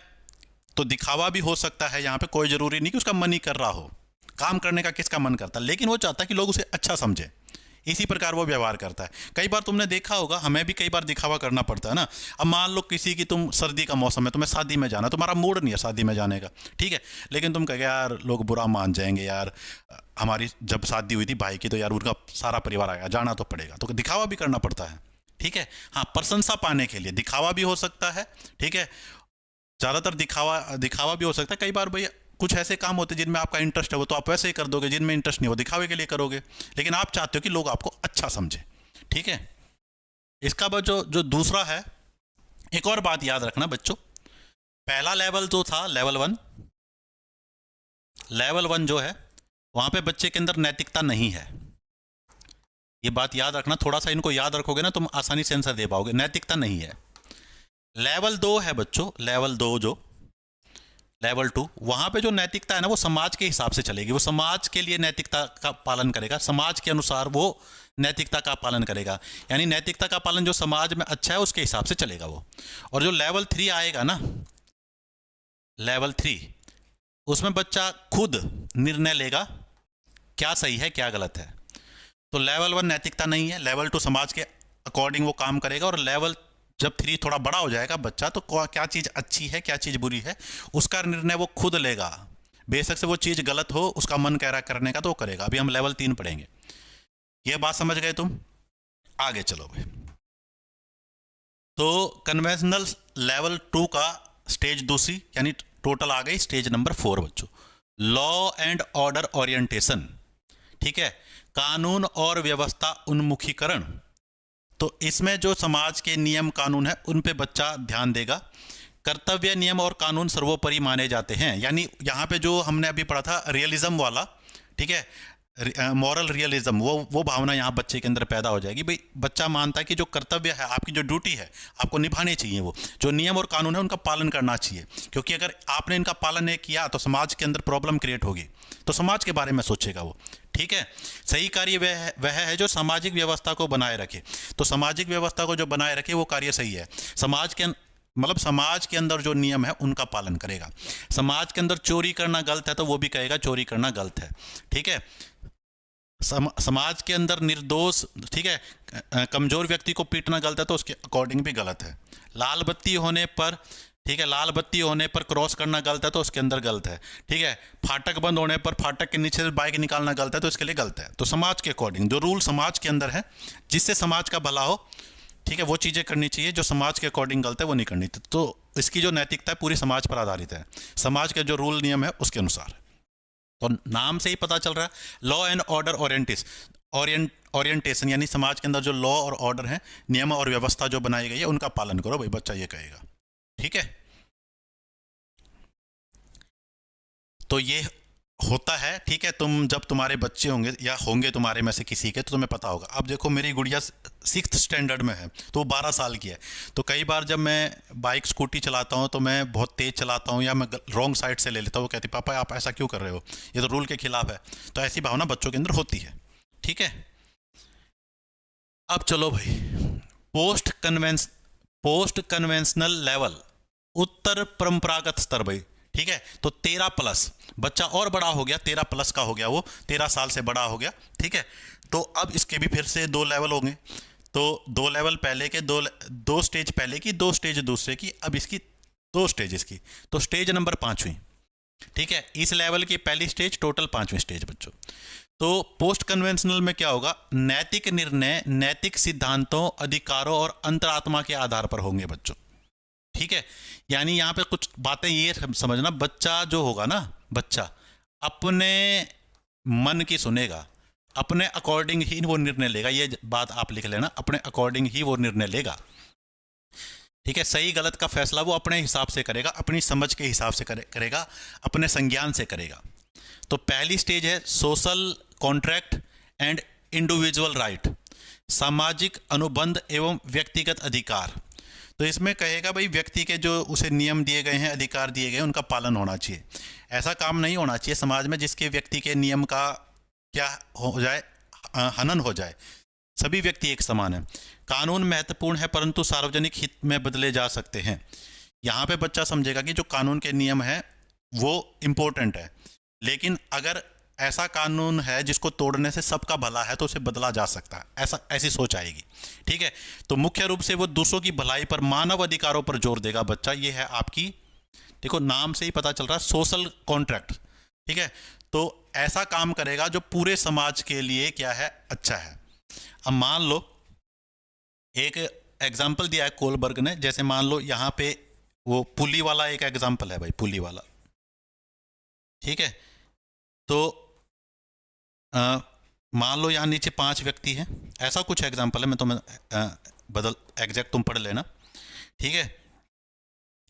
तो दिखावा भी हो सकता है, यहाँ पे कोई ज़रूरी नहीं कि उसका मन ही कर रहा हो, काम करने का किसका मन करता है, लेकिन वो चाहता है कि लोग उसे अच्छा समझें, इसी प्रकार वो व्यवहार करता है। कई बार तुमने देखा होगा, हमें भी कई बार दिखावा करना पड़ता है ना। अब मान लो किसी की, तुम सर्दी का मौसम है, तुम्हें शादी में जाना, तुम्हारा मूड नहीं है शादी में जाने का, ठीक है, लेकिन तुम कहे यार लोग बुरा मान जाएंगे यार, हमारी जब शादी हुई थी भाई की तो यार उनका सारा परिवार आया, जाना तो पड़ेगा, तो दिखावा भी करना पड़ता है, ठीक है। हाँ, प्रशंसा पाने के लिए दिखावा भी हो सकता है, ठीक है। ज़्यादातर दिखावा दिखावा भी हो सकता है। कई बार भैया कुछ ऐसे काम होते हैं जिनमें आपका इंटरेस्ट है, वो तो आप वैसे ही कर दोगे, जिनमें इंटरेस्ट नहीं वो दिखावे के लिए करोगे, लेकिन आप चाहते हो कि लोग आपको अच्छा समझे, ठीक है। इसका बाद जो जो दूसरा है, एक और बात याद रखना बच्चों, पहला लेवल जो था लेवल वन जो है, वहां पे बच्चे के अंदर नैतिकता नहीं है। ये बात याद रखना, थोड़ा सा इनको याद रखोगे ना तुम आसानी से आंसर दे पाओगे। नैतिकता नहीं है। लेवल 2 है बच्चों, लेवल 2 जो लेवल 2, वहां पे जो नैतिकता है ना वो समाज के हिसाब से चलेगी, वो समाज के लिए नैतिकता का पालन करेगा, समाज के अनुसार वो नैतिकता का पालन करेगा। यानी नैतिकता का पालन जो समाज में अच्छा है उसके हिसाब से चलेगा वो। और जो लेवल 3 आएगा ना, लेवल 3, उसमें बच्चा खुद निर्णय लेगा क्या सही है क्या गलत है। तो लेवल 1 नैतिकता नहीं है, लेवल 2 समाज के अकॉर्डिंग वो काम करेगा, और लेवल जब 3 थोड़ा बड़ा हो जाएगा बच्चा, तो क्या चीज़ अच्छी है क्या चीज़ बुरी है उसका निर्णय वो खुद लेगा। बेशक से वो चीज़ गलत हो, उसका मन कह रहा करने का तो वो करेगा। अभी हम लेवल 3 पढ़ेंगे। ये बात समझ गए तुम? आगे चलो भाई। तो कन्वेंशनल लेवल 2 का स्टेज दूसरी, यानी टोटल आ गई स्टेज नंबर 4 बच्चों, लॉ एंड ऑर्डर ओरिएंटेशन, ठीक है, कानून और व्यवस्था उन्मुखीकरण। तो इसमें जो समाज के नियम कानून है उन पे बच्चा ध्यान देगा। कर्तव्य, नियम और कानून सर्वोपरि माने जाते हैं। यानी यहाँ पे जो हमने अभी पढ़ा था रियलिज्म वाला, ठीक है, मॉरल रियलिज्म, वो भावना यहाँ बच्चे के अंदर पैदा हो जाएगी। भाई बच्चा मानता है कि जो कर्तव्य है, आपकी जो ड्यूटी है, आपको निभाने चाहिए, वो जो नियम और कानून है उनका पालन करना चाहिए, क्योंकि अगर आपने इनका पालन नहीं किया तो समाज के अंदर प्रॉब्लम क्रिएट होगी, तो समाज के बारे में सोचेगा वो, ठीक है। सही कार्य वह है जो सामाजिक व्यवस्था को बनाए रखे। तो सामाजिक व्यवस्था को जो बनाए रखे वो कार्य सही है। समाज के मतलब समाज के अंदर जो नियम है उनका पालन करेगा। समाज के अंदर चोरी करना गलत है तो वो भी कहेगा चोरी करना गलत है, ठीक है। समाज के अंदर निर्दोष, ठीक है, कमजोर व्यक्ति को पीटना गलत है तो उसके अकॉर्डिंग भी गलत है। लाल बत्ती होने पर, ठीक है, लाल बत्ती होने पर क्रॉस करना गलत है तो उसके अंदर गलत है, ठीक है। फाटक बंद होने पर फाटक के नीचे से बाइक निकालना गलत है तो इसके लिए गलत है। तो समाज के अकॉर्डिंग जो रूल समाज के अंदर है, जिससे समाज का भला हो, ठीक है, वो चीज़ें करनी चाहिए। जो समाज के अकॉर्डिंग गलत है वो नहीं करनी। तो इसकी जो नैतिकता है पूरी समाज पर आधारित है, समाज के जो रूल नियम है उसके अनुसार। तो नाम से ही पता चल रहा है लॉ एंड ऑर्डर ओरिएंटेशन, यानी समाज के अंदर जो लॉ और ऑर्डर है, नियम और व्यवस्था जो बनाई गई है उनका पालन करो भाई, बच्चा ये कहेगा, ठीक है। तो ये होता है, ठीक है। तुम जब तुम्हारे बच्चे होंगे या होंगे तुम्हारे में से किसी के, तो तुम्हें पता होगा। अब देखो मेरी गुड़िया 6th स्टैंडर्ड में है तो वो 12 साल की है। तो कई बार जब मैं बाइक स्कूटी चलाता हूँ तो मैं बहुत तेज़ चलाता हूँ या मैं रॉन्ग साइड से ले लेता हूँ। वो कहती पापा आप ऐसा क्यों कर रहे हो, ये तो रूल के खिलाफ है। तो ऐसी भावना बच्चों के अंदर होती है, ठीक है। अब चलो भाई, पोस्ट कन्वेंशनल लेवल, उत्तर परंपरागत स्तर भाई, ठीक है। तो 13+, बच्चा और बड़ा हो गया, 13+ का हो गया, वो 13 साल से बड़ा हो गया, ठीक है। तो अब इसके भी फिर से 2 लेवल होंगे। तो 2 लेवल पहले के, 2 स्टेज पहले की, 2 स्टेज दूसरे की, अब इसकी 2 स्टेज इसकी। तो स्टेज नंबर 5वीं, ठीक है। इस लेवल की पहली स्टेज, टोटल 5वीं स्टेज बच्चों। तो पोस्ट कन्वेंशनल में क्या होगा, नैतिक निर्णय नैतिक सिद्धांतों, अधिकारों और अंतरात्मा के आधार पर होंगे बच्चों, ठीक है। यानी यहाँ पे कुछ बातें ये समझना, बच्चा जो होगा ना, बच्चा अपने मन की सुनेगा, अपने अकॉर्डिंग ही वो निर्णय लेगा। ये बात आप लिख लेना, अपने अकॉर्डिंग ही वो निर्णय लेगा, ठीक है। सही गलत का फैसला वो अपने हिसाब से करेगा, अपनी समझ के हिसाब से करेगा, अपने संज्ञान से करेगा। तो पहली स्टेज है social contract and individual right, सामाजिक अनुबंध एवं व्यक्तिगत अधिकार। तो इसमें कहेगा भाई व्यक्ति के जो उसे नियम दिए गए हैं, अधिकार दिए गए हैं, उनका पालन होना चाहिए। ऐसा काम नहीं होना चाहिए समाज में जिसके व्यक्ति के नियम का क्या हो जाए, हनन हो जाए। सभी व्यक्ति एक समान है। कानून महत्वपूर्ण है परंतु सार्वजनिक हित में बदले जा सकते हैं। यहाँ पे बच्चा समझेगा कि जो कानून के नियम हैं वो इम्पोर्टेंट है, लेकिन अगर ऐसा कानून है जिसको तोड़ने से सबका भला है तो उसे बदला जा सकता है, ऐसा ऐसी सोच आएगी। ठीक है, तो मुख्य रूप से वो दूसरों की भलाई पर, मानव अधिकारों पर जोर देगा बच्चा। ये है आपकी, देखो नाम से ही पता चल रहा है, सोशल कॉन्ट्रैक्ट। ठीक है, तो ऐसा काम करेगा जो पूरे समाज के लिए क्या है, अच्छा है। अब मान लो एक एग्जाम्पल दिया है कोलबर्ग ने, जैसे मान लो यहाँ पे वो पुली वाला एक एग्जाम्पल है भाई, पुली वाला। ठीक है, तो मान लो यहाँ नीचे 5 व्यक्ति हैं, ऐसा कुछ एग्जाम्पल है, मैं तुम्हें बदल एग्जैक्ट तुम पढ़ लेना। ठीक है,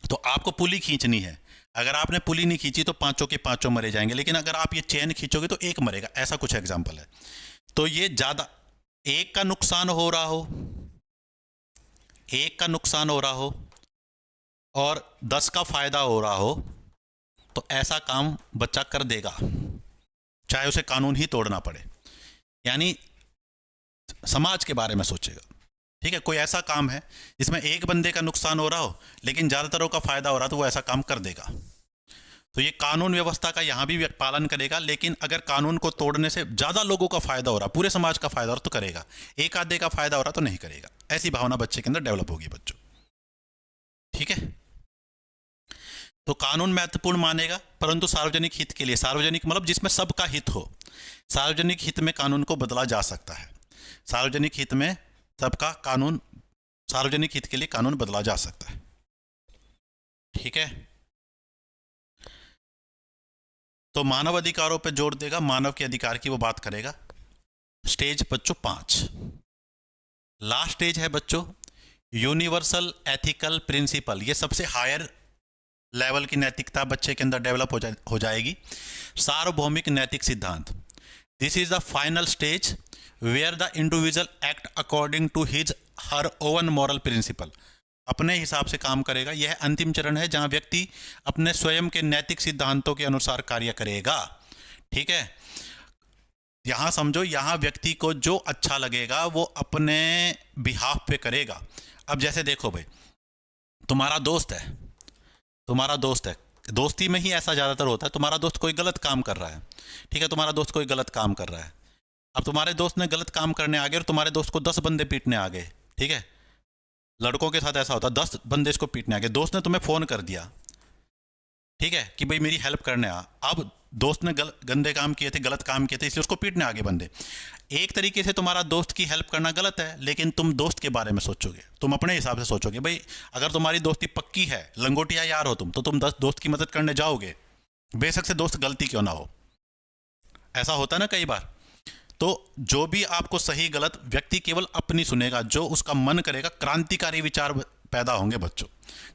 तो आपको पुली खींचनी है। अगर आपने पुली नहीं खींची तो पांचों के पांचों मरे जाएंगे, लेकिन अगर आप ये चेन खींचोगे तो एक मरेगा, ऐसा कुछ एग्जाम्पल है। तो ये ज़्यादा एक का नुकसान हो रहा हो, एक का नुकसान हो रहा हो और 10 का फायदा हो रहा हो, तो ऐसा काम बच्चा कर देगा, चाहे उसे कानून ही तोड़ना पड़े। यानी समाज के बारे में सोचेगा। ठीक है, कोई ऐसा काम है जिसमें एक बंदे का नुकसान हो रहा हो लेकिन ज़्यादातरों का फायदा हो रहा, तो वो ऐसा काम कर देगा। तो ये कानून व्यवस्था का यहाँ भी पालन करेगा, लेकिन अगर कानून को तोड़ने से ज़्यादा लोगों का फायदा हो रहा, पूरे समाज का फायदा हो रहा, तो करेगा। एक आधे का फायदा हो रहा तो नहीं करेगा। ऐसी भावना बच्चे के अंदर डेवलप होगी बच्चों। ठीक है, तो कानून महत्वपूर्ण मानेगा, परंतु सार्वजनिक हित के लिए, सार्वजनिक मतलब जिसमें सबका हित हो, सार्वजनिक हित में कानून को बदला जा सकता है। सार्वजनिक हित में सबका कानून, सार्वजनिक हित के लिए कानून बदला जा सकता है। ठीक है, तो मानव अधिकारों पर जोर देगा, मानव के अधिकार की वो बात करेगा। स्टेज बच्चों 5, लास्ट स्टेज है बच्चों यूनिवर्सल एथिकल प्रिंसिपल। ये सबसे हायर लेवल की नैतिकता बच्चे के अंदर डेवलप हो जाएगी। सार्वभौमिक नैतिक सिद्धांत, this is the final stage where the individual act according to his her own moral principle. अपने हिसाब से काम करेगा। यह अंतिम चरण है जहां व्यक्ति अपने स्वयं के नैतिक सिद्धांतों के अनुसार कार्य करेगा। ठीक है, यहां समझो, यहां व्यक्ति को जो अच्छा लगेगा वो अपने बिहाफ पे करेगा। अब जैसे देखो भाई, तुम्हारा दोस्त है, तुम्हारा दोस्त है, दोस्ती में ही ऐसा ज़्यादातर होता है, तुम्हारा दोस्त कोई गलत काम कर रहा है। ठीक है, तुम्हारा दोस्त कोई गलत काम कर रहा है। अब तुम्हारे दोस्त ने गलत काम करने आ गए और तुम्हारे दोस्त को 10 बंदे पीटने आ गए। ठीक है, लड़कों के साथ ऐसा होता है, 10 बंदे इसको पीटने आ गए। दोस्त ने तुम्हें फ़ोन कर दिया, ठीक है, कि भाई मेरी हेल्प करने आ। अब दोस्त ने गंदे काम किए थे, गलत काम किए थे, इसलिए उसको पीटने आ गए बंदे। एक तरीके से तुम्हारा दोस्त की हेल्प करना गलत है, लेकिन तुम दोस्त के बारे में सोचोगे, तुम अपने हिसाब से सोचोगे। भाई अगर तुम्हारी दोस्ती पक्की है, लंगोटिया यार हो तुम, तो तुम 10 दोस्त की मदद करने जाओगे, बेशक से दोस्त गलती क्यों ना हो। ऐसा होता है ना कई बार। तो जो भी आपको सही गलत, व्यक्ति केवल अपनी सुनेगा, जो उसका मन करेगा। क्रांतिकारी विचार पैदा होंगे बच्चों,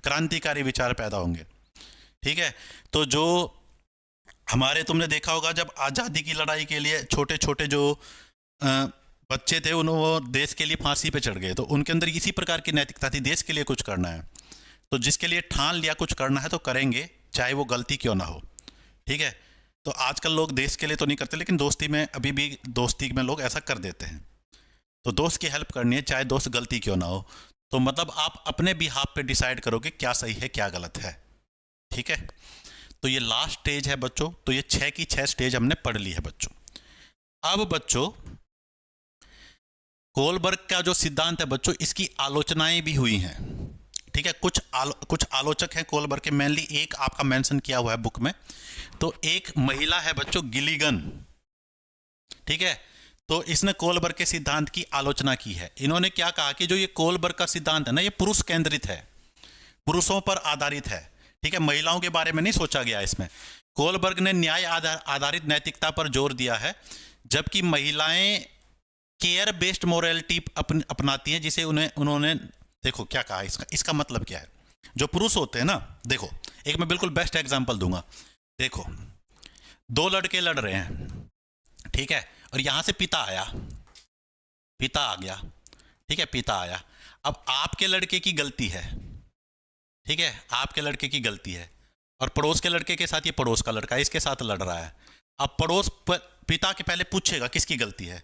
क्रांतिकारी विचार पैदा होंगे। ठीक है, तो जो हमारे, तुमने देखा होगा जब आज़ादी की लड़ाई के लिए छोटे छोटे जो बच्चे थे, उन्होंने वो देश के लिए फांसी पे चढ़ गए, तो उनके अंदर इसी प्रकार की नैतिकता थी, देश के लिए कुछ करना है। तो जिसके लिए ठान लिया कुछ करना है तो करेंगे, चाहे वो गलती क्यों ना हो। ठीक है, तो आजकल लोग देश के लिए तो नहीं करते, लेकिन दोस्ती में, अभी भी दोस्ती में लोग ऐसा कर देते हैं। तो दोस्त की हेल्प करनी है, चाहे दोस्त गलती क्यों ना हो। तो मतलब आप अपने बिहाफ पे डिसाइड करोगे क्या सही है क्या गलत है। ठीक है, तो ये लास्ट स्टेज है बच्चों। तो ये 6 की 6 स्टेज हमने पढ़ ली है बच्चों। अब बच्चों कोलबर्ग का जो सिद्धांत है बच्चों, इसकी आलोचनाएं भी हुई हैं। ठीक है, कुछ आलोचक हैं कोलबर्ग के, मेनली एक आपका मेंशन किया हुआ है बुक में। तो एक महिला है बच्चों, गिलिगन। ठीक है, तो इसने कोलबर्ग के सिद्धांत की आलोचना की है। इन्होंने क्या कहा कि जो ये कोलबर्ग का सिद्धांत है ना, ये पुरुष केंद्रित है, पुरुषों पर आधारित है। ठीक है, महिलाओं के बारे में नहीं सोचा गया इसमें। कोलबर्ग ने न्याय आधारित नैतिकता पर जोर दिया है, जबकि महिलाएं केयर बेस्ड मोरालिटी अपनाती हैं, जिसे उन्होंने देखो क्या कहा, इसका मतलब क्या है। जो पुरुष होते हैं ना, देखो एक मैं बिल्कुल बेस्ट एग्जांपल दूंगा। देखो 2 लड़के लड़ रहे हैं, ठीक है, और यहां से पिता आया, पिता आ गया। ठीक है, पिता आया। अब आपके लड़के की गलती है, ठीक है, आपके लड़के की गलती है, और पड़ोस के लड़के के साथ, ये पड़ोस का लड़का इसके साथ लड़ रहा है। अब पड़ोस पिता के पहले पूछेगा किसकी गलती है,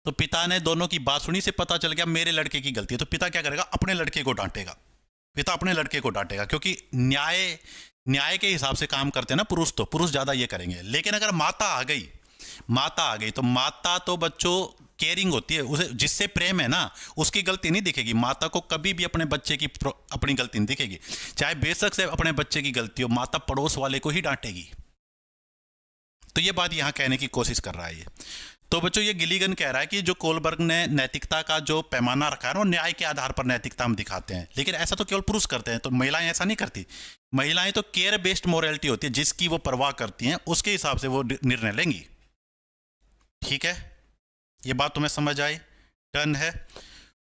तो पिता ने दोनों की बात सुनी, से पता चल गया मेरे लड़के की गलती है। तो पिता क्या करेगा, अपने लड़के को डांटेगा, पिता अपने लड़के को डांटेगा, क्योंकि न्याय के हिसाब से काम करते हैं ना पुरुष, तो पुरुष ज़्यादा ये करेंगे। लेकिन अगर माता आ गई माता आ गई, तो माता तो बच्चों केयरिंग होती है, उसे जिससे प्रेम है ना उसकी गलती नहीं दिखेगी। माता को कभी भी अपने बच्चे की अपनी गलती नहीं दिखेगी, चाहे बेशक से अपने बच्चे की गलती हो, माता पड़ोस वाले को ही डांटेगी। तो ये बात यहां कहने की कोशिश कर रहा है ये। तो बच्चों ये गिलीगन कह रहा है कि जो कोलबर्ग ने नैतिकता का जो पैमाना रखा है ना, न्याय के आधार पर नैतिकता हम दिखाते हैं, लेकिन ऐसा तो केवल पुरुष करते हैं, तो महिलाएं ऐसा नहीं करती। महिलाएं तो केयर बेस्ड मोरालिटी होती है, जिसकी वो परवाह करती हैं उसके हिसाब से वो निर्णय लेंगी। ठीक है, ये बात तुम्हें समझ आई? डन है।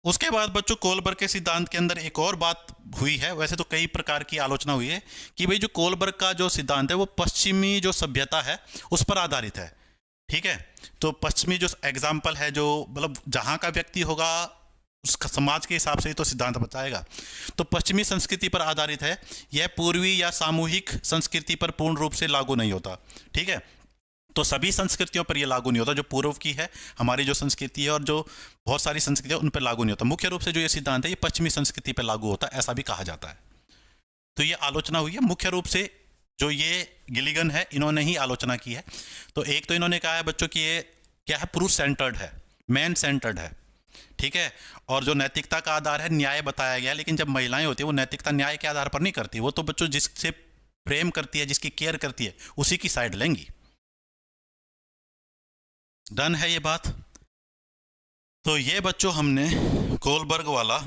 उसके बाद बच्चों कोलबर्ग के सिद्धांत के अंदर एक और बात हुई है, वैसे तो कई प्रकार की आलोचना हुई है, कि भाई जो कोलबर्ग का जो सिद्धांत है वो पश्चिमी जो सभ्यता है उस पर आधारित है। ठीक है, तो पश्चिमी जो एग्जाम्पल है, जो मतलब जहाँ का व्यक्ति होगा उसका समाज के हिसाब से ही तो सिद्धांत बताएगा, तो पश्चिमी संस्कृति पर आधारित है। यह पूर्वी या सामूहिक संस्कृति पर पूर्ण रूप से लागू नहीं होता। ठीक है, तो सभी संस्कृतियों पर यह लागू नहीं होता, जो पूर्व की है हमारी जो संस्कृति है और जो बहुत सारी संस्कृतियां उन पर लागू नहीं होता। मुख्य रूप से जो ये सिद्धांत है ये पश्चिमी संस्कृति पर लागू होता है, ऐसा भी कहा जाता है। तो ये आलोचना हुई है मुख्य रूप से, जो ये गिलीगन है इन्होंने ही आलोचना की है। तो एक तो इन्होंने कहा है बच्चों कि ये क्या है, पुरुष सेंटर्ड है, मैन सेंटर्ड है। ठीक है, और जो नैतिकता का आधार है न्याय बताया गया, लेकिन जब महिलाएं होती है वो नैतिकता न्याय के आधार पर नहीं करती, वो तो बच्चों जिससे प्रेम करती है, जिसकी केयर करती है, उसी की साइड लेंगी। डन है ये बात। तो ये बच्चों हमने कोलबर्ग वाला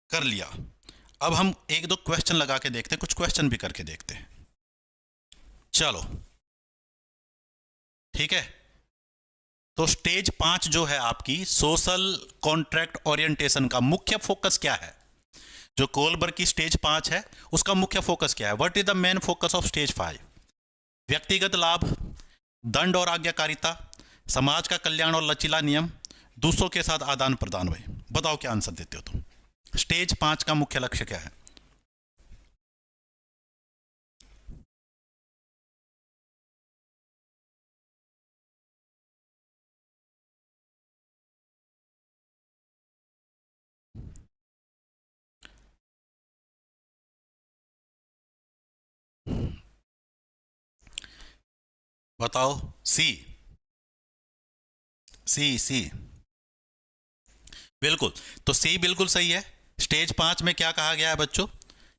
कर लिया। अब हम एक दो क्वेश्चन लगा के देखते हैं, कुछ क्वेश्चन भी करके देखते हैं। चलो ठीक है, तो स्टेज 5 जो है आपकी सोशल कॉन्ट्रैक्ट ओरिएंटेशन का मुख्य फोकस क्या है? जो कोलबर्ग की स्टेज 5 है उसका मुख्य फोकस क्या है? What is the main focus of stage 5? व्यक्तिगत लाभ, दंड और आज्ञाकारिता, समाज का कल्याण और लचीला नियम, दूसरों के साथ आदान प्रदान। भाई बताओ क्या आंसर देते हो तुम? स्टेज 5 का मुख्य लक्ष्य क्या है? बताओ। सी सी सी बिल्कुल, तो सी बिल्कुल सही है। स्टेज 5 में क्या कहा गया है बच्चों?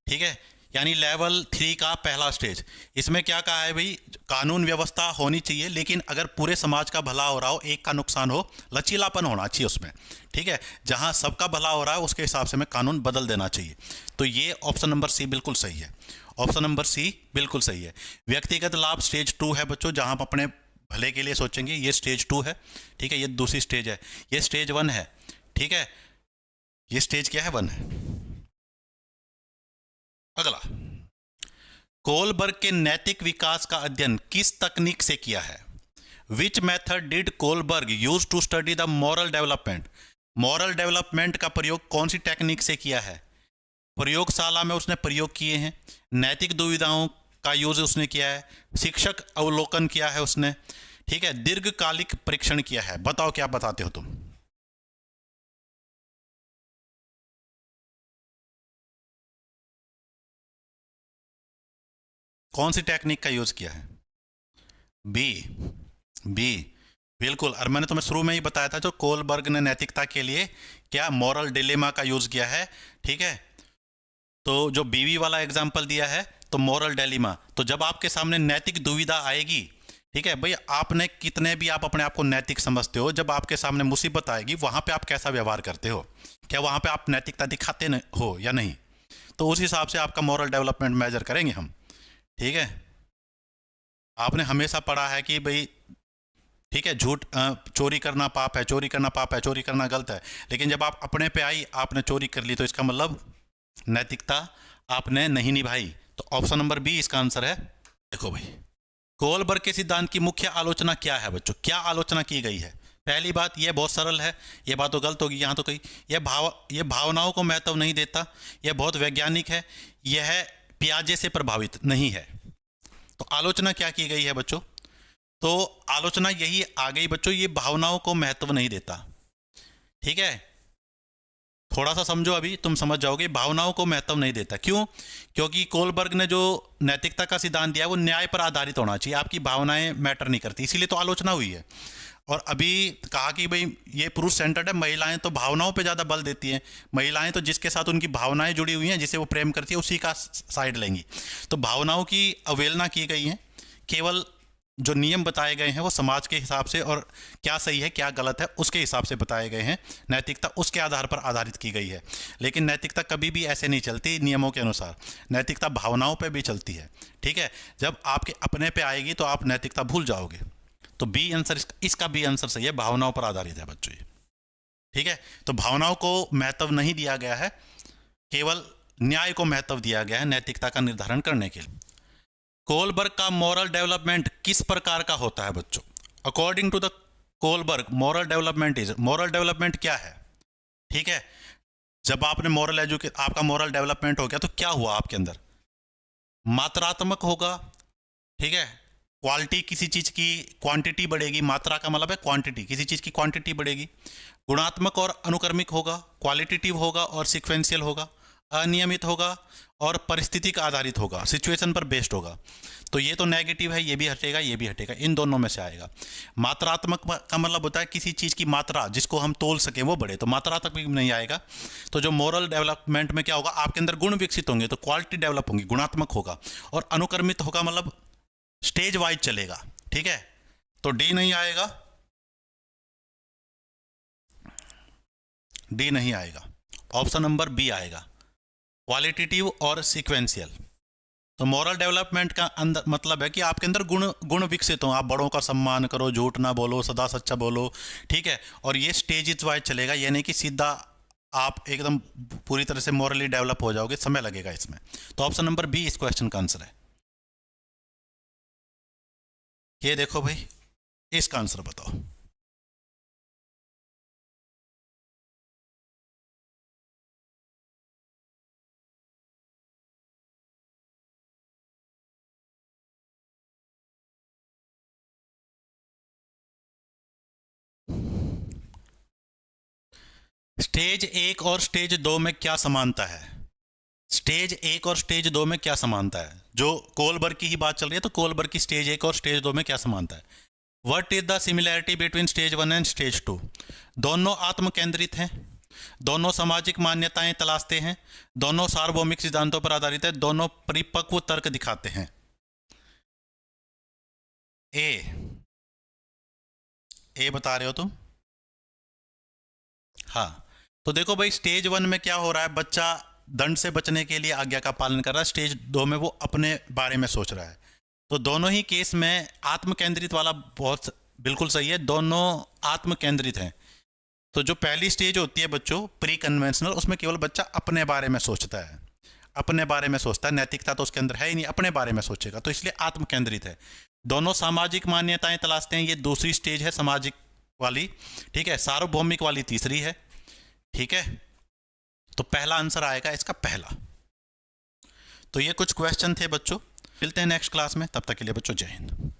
ठीक है, यानी लेवल 3 का पहला स्टेज, इसमें क्या कहा है भाई? कानून व्यवस्था होनी चाहिए, लेकिन अगर पूरे समाज का भला हो रहा हो, एक का नुकसान हो, लचीलापन होना चाहिए उसमें। ठीक है, जहां सबका भला हो रहा है उसके हिसाब से में कानून बदल देना चाहिए। तो ये ऑप्शन नंबर सी बिल्कुल सही है। ऑप्शन नंबर सी बिल्कुल सही है। व्यक्तिगत लाभ स्टेज 2 है बच्चों, जहां आप अपने भले के लिए सोचेंगे, ये स्टेज 2 है। ठीक है, ये दूसरी स्टेज है, ये स्टेज 1 है। ठीक है, ये स्टेज क्या है? 1 है। अगला, कोलबर्ग के नैतिक विकास का अध्ययन किस तकनीक से किया है? Which method did Kohlberg use to study the moral development? Moral development का प्रयोग कौन सी टेक्निक से किया है? प्रयोगशाला में उसने प्रयोग किए हैं, नैतिक दुविधाओं का यूज उसने किया है, शिक्षक अवलोकन किया है उसने, ठीक है, दीर्घकालिक परीक्षण किया है। बताओ क्या बताते हो तुम? कौन सी टेक्निक का यूज किया है? बी बी बिल्कुल, और मैंने तुम्हें शुरू में ही बताया था, जो कोलबर्ग ने नैतिकता के लिए क्या मॉरल डिलेमा का यूज किया है। ठीक है, तो जो बीवी वाला एग्जाम्पल दिया है, तो मॉरल डिलेमा, तो जब आपके सामने नैतिक दुविधा आएगी, ठीक है भाई, आपने कितने भी आप अपने आप को नैतिक समझते हो, जब आपके सामने मुसीबत आएगी वहां पे आप कैसा व्यवहार करते हो? क्या वहां पे आप नैतिकता दिखाते हो या नहीं? तो उस हिसाब से आपका मॉरल डेवलपमेंट मेजर करेंगे हम। ठीक है, आपने हमेशा पढ़ा है कि भाई ठीक है, झूठ चोरी करना पाप है, चोरी करना पाप है, चोरी करना गलत है, लेकिन जब आप अपने पे आई, आपने चोरी कर ली, तो इसका मतलब नैतिकता आपने नहीं निभाई। तो ऑप्शन नंबर बी इसका आंसर है। देखो भाई, कोलबर्ग के सिद्धांत की मुख्य आलोचना क्या है बच्चों? क्या आलोचना की गई है? पहली बात, यह बहुत सरल है, यह बात तो गलत होगी यहाँ तो कहीं, यह भावनाओं को महत्व नहीं देता, यह बहुत वैज्ञानिक है, यह पियाजे से प्रभावित नहीं है। तो आलोचना क्या की गई है बच्चों? तो आलोचना यही आ गई बच्चों, ये भावनाओं को महत्व नहीं देता। ठीक है, थोड़ा सा समझो, अभी तुम समझ जाओगे। भावनाओं को महत्व नहीं देता, क्यों? क्योंकि कोलबर्ग ने जो नैतिकता का सिद्धांत दिया है वो न्याय पर आधारित होना चाहिए, आपकी भावनाएं मैटर नहीं करती, इसीलिए तो आलोचना हुई है। और अभी कहा कि भाई ये पुरुष सेंटर्ड है, महिलाएं तो भावनाओं पे ज़्यादा बल देती हैं, महिलाएं तो जिसके साथ उनकी भावनाएं जुड़ी हुई हैं, जिसे वो प्रेम करती है, उसी का साइड लेंगी। तो भावनाओं की अवहेलना की गई है, केवल जो नियम बताए गए हैं वो समाज के हिसाब से और क्या सही है क्या गलत है उसके हिसाब से बताए गए हैं, नैतिकता उसके आधार पर आधारित की गई है। लेकिन नैतिकता कभी भी ऐसे नहीं चलती नियमों के अनुसार, नैतिकता भावनाओं पे भी चलती है। ठीक है, जब आपके अपने पे आएगी तो आप नैतिकता भूल जाओगे। तो बी आंसर, इसका बी आंसर सही है, भावनाओं पर आधारित है बच्चों ये। ठीक है, तो भावनाओं को महत्व नहीं दिया गया है, केवल न्याय को महत्व दिया गया है नैतिकता का निर्धारण करने के लिए। कोलबर्ग का मॉरल डेवलपमेंट किस प्रकार का होता है बच्चों? According to the Kohlberg moral development is, moral development क्या है? ठीक है, जब आपने आपका मॉरल डेवलपमेंट हो गया तो क्या हुआ आपके अंदर? मात्रात्मक होगा। ठीक है, क्वालिटी किसी चीज़ की, क्वांटिटी बढ़ेगी, मात्रा का मतलब है क्वांटिटी, किसी चीज़ की क्वांटिटी बढ़ेगी। गुणात्मक और अनुक्रमिक होगा, क्वालिटेटिव होगा और सीक्वेंशियल होगा, अनियमित होगा और परिस्थिति का आधारित होगा, सिचुएशन पर बेस्ड होगा। तो ये तो नेगेटिव है, ये भी हटेगा ये भी हटेगा, इन दोनों में से आएगा। मात्रात्मक का मतलब होता है किसी चीज़ की मात्रा जिसको हम तोल सकें वो बढ़े, तो मात्रात्मक भी नहीं आएगा। तो जो मोरल डेवलपमेंट में क्या होगा, आपके अंदर गुण विकसित होंगे तो क्वालिटी डेवलप होंगी, गुणात्मक होगा। और अनुक्रमित होगा मतलब स्टेज वाइज चलेगा। ठीक है, तो डी नहीं आएगा, डी नहीं आएगा, ऑप्शन नंबर बी आएगा, क्वालिटेटिव और सीक्वेंशियल। तो मॉरल डेवलपमेंट का अंदर मतलब है कि आपके अंदर गुण विकसित हो, आप बड़ों का सम्मान करो, झूठ ना बोलो, सदा सच्चा बोलो। ठीक है, और ये स्टेजेस वाइज चलेगा, ये नहीं कि सीधा आप एकदम पूरी तरह से मॉरली डेवलप हो जाओगे, समय लगेगा इसमें। तो ऑप्शन नंबर बी इस क्वेश्चन का आंसर है। ये देखो भाई, इसका आंसर बताओ। स्टेज एक और स्टेज दो में क्या समानता है? स्टेज एक और स्टेज दो में क्या समानता है? जो कोलबर्ग की ही बात चल रही है, तो कोलबर्ग की स्टेज एक और स्टेज दो में क्या समानता है? What is the similarity between stage one and stage two? दोनों आत्म केंद्रित हैं, दोनों सामाजिक मान्यताएं तलाशते हैं, दोनों सार्वभौमिक सिद्धांतों पर आधारित है, दोनों परिपक्व तर्क दिखाते हैं। ए बता रहे हो तुम? हाँ, तो देखो भाई, स्टेज वन में क्या हो रहा है, बच्चा दंड से बचने के लिए आज्ञा का पालन कर रहा है, स्टेज दो में वो अपने बारे में सोच रहा है। तो दोनों ही केस में आत्म केंद्रित वाला बहुत बिल्कुल सही है, दोनों आत्म केंद्रित हैं। तो जो पहली स्टेज होती है बच्चों प्री कन्वेंशनल, उसमें केवल बच्चा अपने बारे में सोचता है, अपने बारे में सोचता है, नैतिकता तो उसके अंदर है ही नहीं, अपने बारे में सोचेगा, तो इसलिए आत्म केंद्रित है। दोनों सामाजिक मान्यताएं तलाशते हैं, ये दूसरी स्टेज है सामाजिक वाली। ठीक है, सार्वभौमिक वाली तीसरी है। ठीक है, तो पहला आंसर आएगा इसका पहला। तो ये कुछ क्वेश्चन थे बच्चों, मिलते हैं नेक्स्ट क्लास में, तब तक के लिए बच्चों जय हिंद।